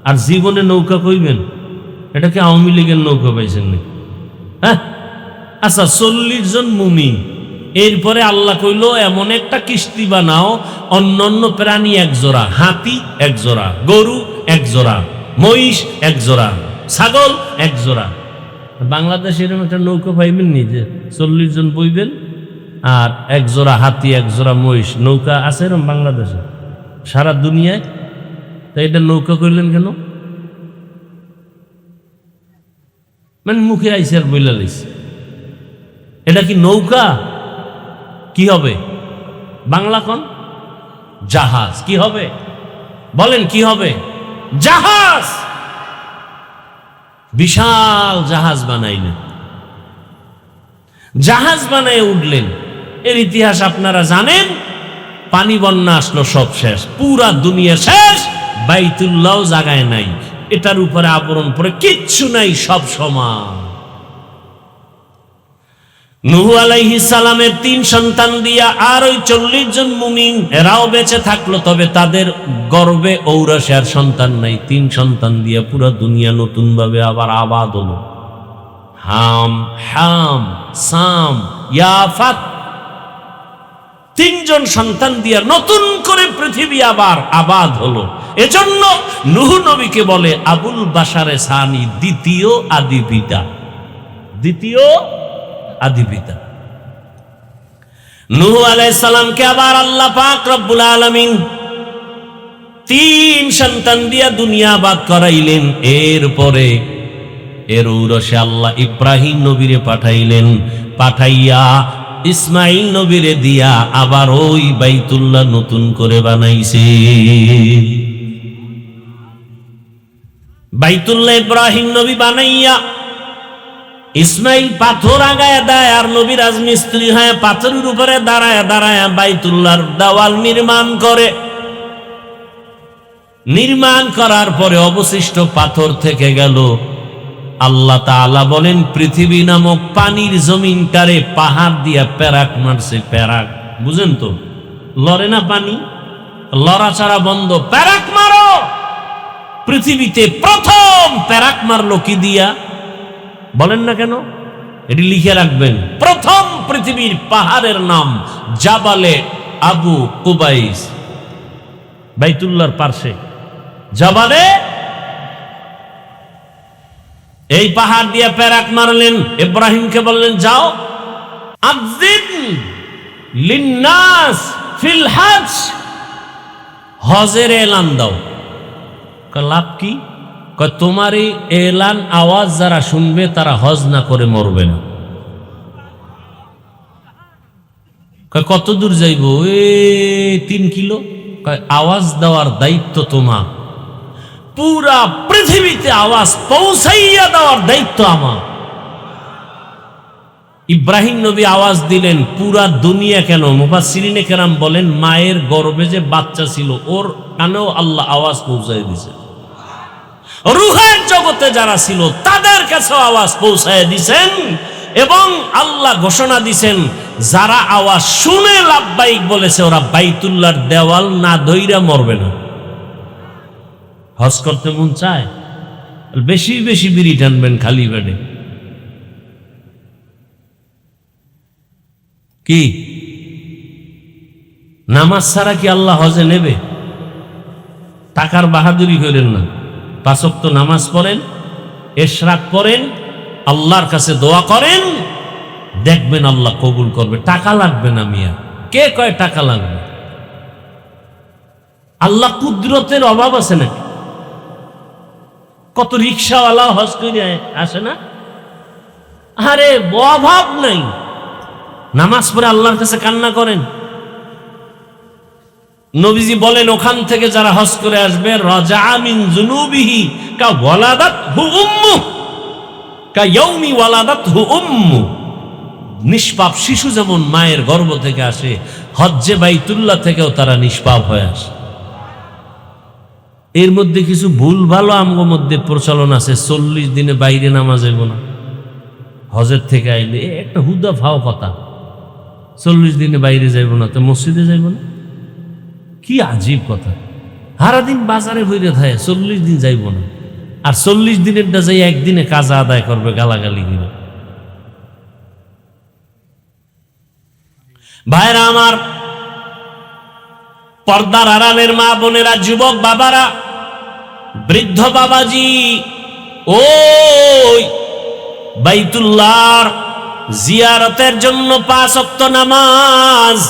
আর জীবনে নৌকা কইবেন, এটা কি আওয়ামী লীগের নৌকা পাইছেন নাকি? হ্যাঁ, আচ্ছা 40 জন মুমিন। এরপরে আল্লাহ কইল এমন একটা কিস্তি বানাও, অন্যান্য প্রাণী 1 জোড়া, হাতি 1 জোড়া, গরু 1 জোড়া, মহিষ 1 জোড়া, ছাগল 1 জোড়া। বাংলাদেশ এরকম একটা নৌকা পাইবেন নি যে 40 জন বইবেন আর 1 জোড়া হাতি 1 জোড়া মহিষ? নৌকা আছে এরকম বাংলাদেশে? সারা দুনিয়ায়। তাই এটা নৌকা করলেন কেন? মানে মুখে আইসে আর বইলা লাইছে। এটা কি নৌকা? কি হবে? বাংলা কোন? জাহাজ। কি হবে বলেন, কি হবে? জাহাজ। বিশাল জাহাজ বানাইলেন, জাহাজ বানায় উঠলেন। এর ইতিহাস আপনারা জানেন। পানি বন্যা আসলো, সব শেষ, পুরা দুনিয়া শেষ, বাইতুল্লাহ জায়গায় নাই, এটার উপরে আবরণ পরে কিচ্ছু নাই, সব সমান। নূহ আলাইহিস সালামের 3 সন্তান দিয়া আর ওই 40 জন মুমিন এরাও বেঁচে থাকলো, তবে তাদের গর্ভে ঔরসে আর সন্তান নাই। 3 সন্তান দিয়া পুরো দুনিয়া নতুন ভাবে আবার আবাদ হলো। হাম, হাম, সাম, ইয়াফাত, 3 জন সন্তান দিয়া নতুন করে পৃথিবী আবার আবাদ হলো। এজন্য নূহ নবীকে বলে আবুল বাশারে সানি, দ্বিতীয় আদি পিতা। দ্বিতীয় আদি পিতা। নূহ আলাইহিস সালামকে আবার আল্লাহ পাক রব্বুল আলামিন 3 সন্তান দিয়া দুনিয়া আবাদ করাইলেন। এরপরে এর ঔরসে আল্লাহ ইব্রাহিম নবীরে পাঠাইলেন। পাঠাইয়া ইসমাইল নবীরে দিয়া আবার ওই বাইতুল্লাহ নতুন করে বানাইছে। বাইতুল্লাহ ইব্রাহিম নবী বানাইয়া ইসমাইল পাথর আগায় দেয়, আর নবী রাজমিস্ত্রি হয়ে পাথরের উপরে দাঁড়ায় দাঁড়ায় বাইতুল্লাহর দেওয়াল নির্মাণ করে। নির্মাণ করার পরে অবশিষ্ট পাথর থেকে গেল। আল্লাহ তাআলা বলেন, পৃথিবী নামক পানির জমিনটারে পাহাড় দিয়া প্যারাক মারছে। প্যারাক বুঝেন তো, লড়ে না পানি, লড়াচড়া বন্ধ, প্যারাক মারো। পৃথিবীতে প্রথম প্যারাক মারলো কি দিয়া বলেন না কেন? এটি লিখে রাখবেন। প্রথম পৃথিবীর পাহাড়ের নাম জাবালে আবু কুবাইস, বাইতুল্লাহর পার্শ্বে জাবালে। এই পাহাড় দিয়ে প্যারাক মারলেন। ইব্রাহিমকে বললেন যাও, আযিন লিন্নাস ফিল হজ, হজের এলান দাও। লাভ কি? তোমার এই এলান আওয়াজ যারা শুনবে তারা হজ না করে মরবে না। কত দূর যাইব? 3 কিলো। আওয়াজ দেওয়ার দায়িত্ব তোমার, পুরা পৃথিবীতে আওয়াজ পৌঁছাইয়া দেওয়ার দায়িত্ব আমার। ইব্রাহিম নবী আওয়াজ দিলেন, পুরা দুনিয়া কেন, মুফাসসিরিনে কেরাম বলেন মায়ের গর্ভে যে বাচ্চা ছিল ওর কানেও আল্লাহ আওয়াজ পৌঁছায় দিয়েছে। রূহের জগতে যারা ছিল তাদের কাছে আওয়াজ পৌঁছায় দিয়েছেন। এবং আল্লাহ ঘোষণা দিয়েছেন যারা আওয়াজ শুনে লাব্বাইক বলেছে ওরা বাইতুল্লাহর দেওয়াল না ধইরা মরবে না। হজ করতে মন চায়, বেশি বেশি বিড়ি টানবেন খালি পেটে। কি নামাজ ছাড়া কি আল্লাহ হজে নেবে? টাকার বাহাদুরি করেন না। 5 ওয়াক্ত নামাজ পড়েন, ইশরাক করেন, আল্লাহর কাছে দোয়া করেন, দেখবেন আল্লাহ কবুল করবে। টাকা লাগবে না মিয়া। কে কয় টাকা লাগবে? আল্লাহ কুদরতের অভাব আছে নাকি? কত রিক্সাওয়ালা হজ করে আসে না? আরে অভাব নাই। নামাজ পড়ে আল্লাহর কাছে কান্না করেন। নবীজি বলেন ওখান থেকে যারা হজ করে আসবে রাজা মিন যুনুবিহি কা ওয়ালাদাতহু উম্মু কা ইয়াউমি ওয়ালাদাতহু উম্মু। নিষ্পাপ শিশু যেমন মায়ের গর্ভ থেকে আসে, হজ্জে বাইতুল্লাহ থেকেও তারা নিষ্পাপ হয়ে আসে। এর মধ্যে কিছু ভুল ভালো আমগো মধ্যে প্রচলন আছে। 40 দিনে বাইরে নামাজ যাইব না, হজের থেকে আইলে একটা হুদা ফাও কথা। 40 দিনে বাইরে যাইব না তো মসজিদে যাইব না? কি আজীব কথা। সারাদিন বাজারে ভরে থাকে, 40 দিন যাইব না। আর 40 দিনেরটা যাই একদিনে কাজা আদায় করবে গালাগালি করে। ভাইরা আমার, পর্দার আড়ালের মা বোনেরা, যুবক বাবারা, বৃদ্ধ বাবাজি, ওই বাইতুল্লাহর জিয়ারতের জন্য 5 ওয়াক্ত নামাজ।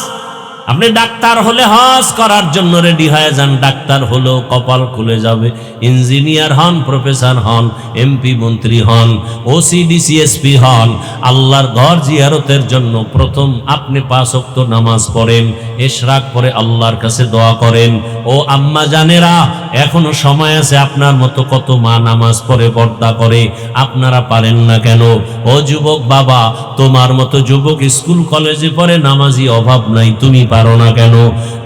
আপনি ডাক্তার হলে হজ করার জন্য রেডি হয়ে যান। ডাক্তার হলেও কপাল খুলে যাবে। ইঞ্জিনিয়ার হন, প্রফেসর হন, এমপি মন্ত্রী হন, ওসিডিসিএসপি হন, আল্লাহর ঘর জিয়ারতের জন্য প্রথম আপনি 5 ওয়াক্ত নামাজ পড়েন, ইশরাক করে আল্লাহর কাছে দোয়া করেন। ও আম্মা জানেরা, এখনো সময় আছে। আপনার মতো কত মা নামাজ পড়ে, পর্দা করে, আপনারা পারেন না কেন? ও যুবক বাবা, তোমার মতো যুবক স্কুল কলেজে পড়ে, নামাজি অভাব নাই, তুমি পারো না কেন?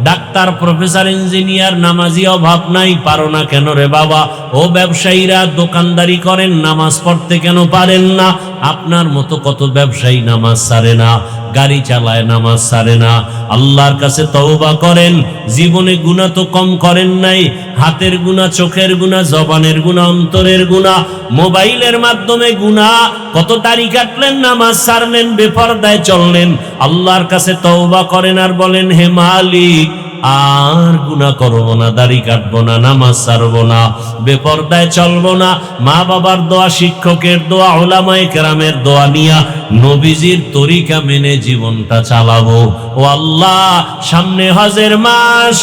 ডাক্তার, প্রফেসর, ইঞ্জিনিয়ার, নামাজি অভাব নাই, পারো না কেন রে বাবা? ও ব্যবসায়ীরা দোকানদারি করেন, নামাজ পড়তে কেন পারেন না? আপনার মতো কত ব্যবসায়ী নামাজ ছাড়ে না, গাড়ি চালায়, নামাজ ছাড়ে না। আল্লাহর কাছে তওবা করেন। জীবনে গুনাহ তো কম করেন নাই। হাতের গুনাহ, চোখের গুনাহ, জবানের গুনাহ, অন্তরের গুনাহ, মোবাইলের মাধ্যমে গুনাহ, কত দাড়ি কাটলেন, নামাজ ছাড়লেন, বেপরদায় চললেন। আল্লাহর কাছে তওবা করেন আর বলেন, হে মালিক, আর গুনাহ করবো না, দাড়ি কাটবো না, নামাজ ছাড়বো না, বেপরদায় চলবো না। মা বাবার দোয়া, শিক্ষকের দোয়া, উলামায়ে কেরামের দোয়া নিয়া নবীজির তরিকা মেনে জীবনটা চালাবো। ও আল্লাহ, সামনে হজের মাস।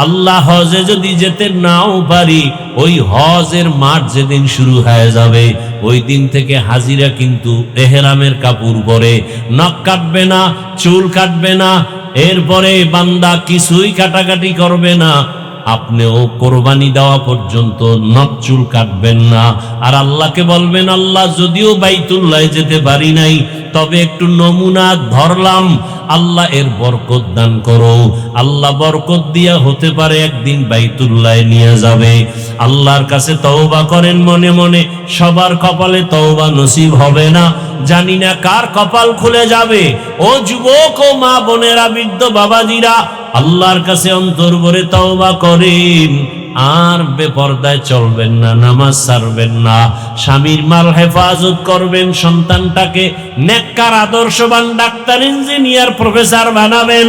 আল্লাহ, হজে যদি যেতে নাও পারি, ওই হজের মাঠ যেদিন শুরু হয়ে যাবে ওই দিন থেকে হাজিরা কিন্তু এহরামের কাপড় পরে, নখ কাটবে না, চুল কাটবে না। এরপরে বান্দা কিছুই কাটাকাটি করবে না। আপনিও কোরবানি দেওয়া পর্যন্ত নখ চুল কাটবেন না। আর আল্লাহকে বলবেন, আল্লাহ, যদিও বাইতুল্লাহ যেতে পারি নাই, তবে একটু নমুনা ধরলাম, আল্লাহ এর বরকত দান করো। আল্লাহ বরকত দিয়া হতে পারে একদিন বাইতুল্লাহ নিয়ে যাবে। আল্লাহর কাছে তওবা করেন মনে মনে। সবার কপালে তওবা নসিব হবে না, জানি না কার কপাল খুলে যাবে। ও যুবক, ও মা বোনেরা, বৃদ্ধ বাবাজিরা, আল্লাহর কাছে অন্তর ভরে তওবা করেন। আর বেপরদায় চলবেন না, নামাজ ছাড়বেন না, স্বামীর মাল হেফাজত করবেন, সন্তানটাকে নেককার আদর্শবান ডাক্তার, ইঞ্জিনিয়ার, প্রফেসর বানাবেন।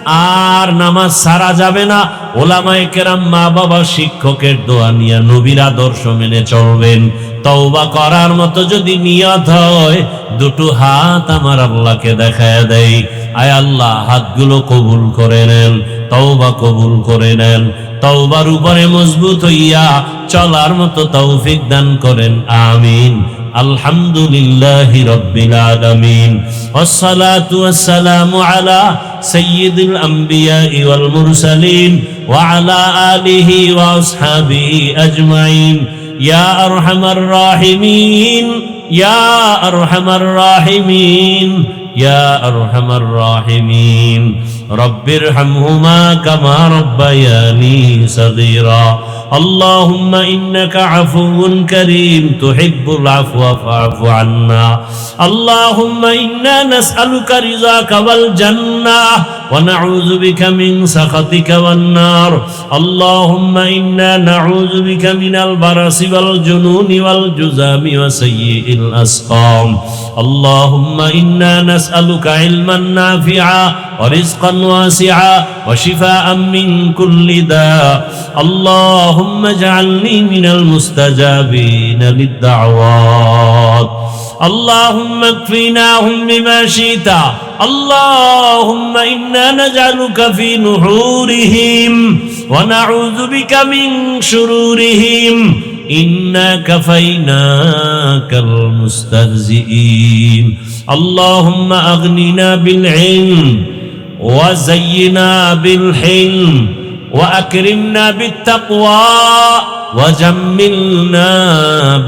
আর নামাজ ছাড়া যাবে না। ওলামায়ে কেরাম, মা বাবা, শিক্ষকের দোয়া নিয়ে নবীর আদর্শ মেনে চলবেন। তওবা করার মতো যদি নিয়ত হয়, দুটো হাত আমার আল্লাহকে দেখায় দেয়, আয় আল্লাহ হাতগুলো কবুল করে নেন, তওবা কবুল করে নেন। তওবার উপরে মজবুত হইয়া চলার মতো তৌফিক দান করেন, আমিন। আলহামদুলিল্লাহি রাব্বিল আলামিন, ওয়াসসালাতু ওয়াসসালামু আলা সাইয়্যিদিল আমবিয়াই ওয়াল মুরসালিন ওয়া আলা আলিহি ওয়া আসহাবিহি আজমাইন। ইয়া আরহামার রাহিমিন, ইয়া আরহামার রাহিমিন, ইয়া আরহামার রাহিমিন। রব্বিরহামহুমা কামা রাব্বায়ানি সগীরা। اللهم إنك عفو كريم تحب العفو فاعف عنا. اللهم إنا نسألك رضاك والجنة ونعوذ بك من سخطك والنار. اللهم إنا نعوذ بك من البرص والجنون والجذام وسيء الأسقام. اللهم إنا نسألك علما نافعا ورزقا واسعا وشفاء من كل داء. اللهم اجعلني من المستجابين للدعوات. اللهم اكفناهم بما شئت. اللهم إنا نجعلك في نحورهم ونعوذ بك من شرورهم. إنا كفيناك المستهزئين. اللهم أغننا بالعلم وزينا بالحلم وأكرمنا بالتقوى وجملنا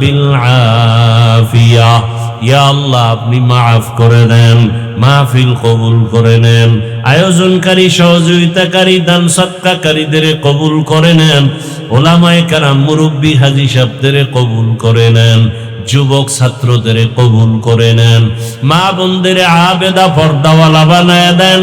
بالعافية. ইয়া আল্লাহ, আপনি মাফ করে দেন, মাহফিল কবুল করে নেন, আয়োজনকারী, সহযোগিতাকারী, দান সদকাকারীদের কবুল করে নেন, ওলামায়ে কেরাম, মুরব্বী, হাজী সাহেবদের কবুল করে নেন, যুবক ছাত্রদের কবুল করে নেন, মা বোনদের আবেদা পর্দাওয়ালা বানায় দেন।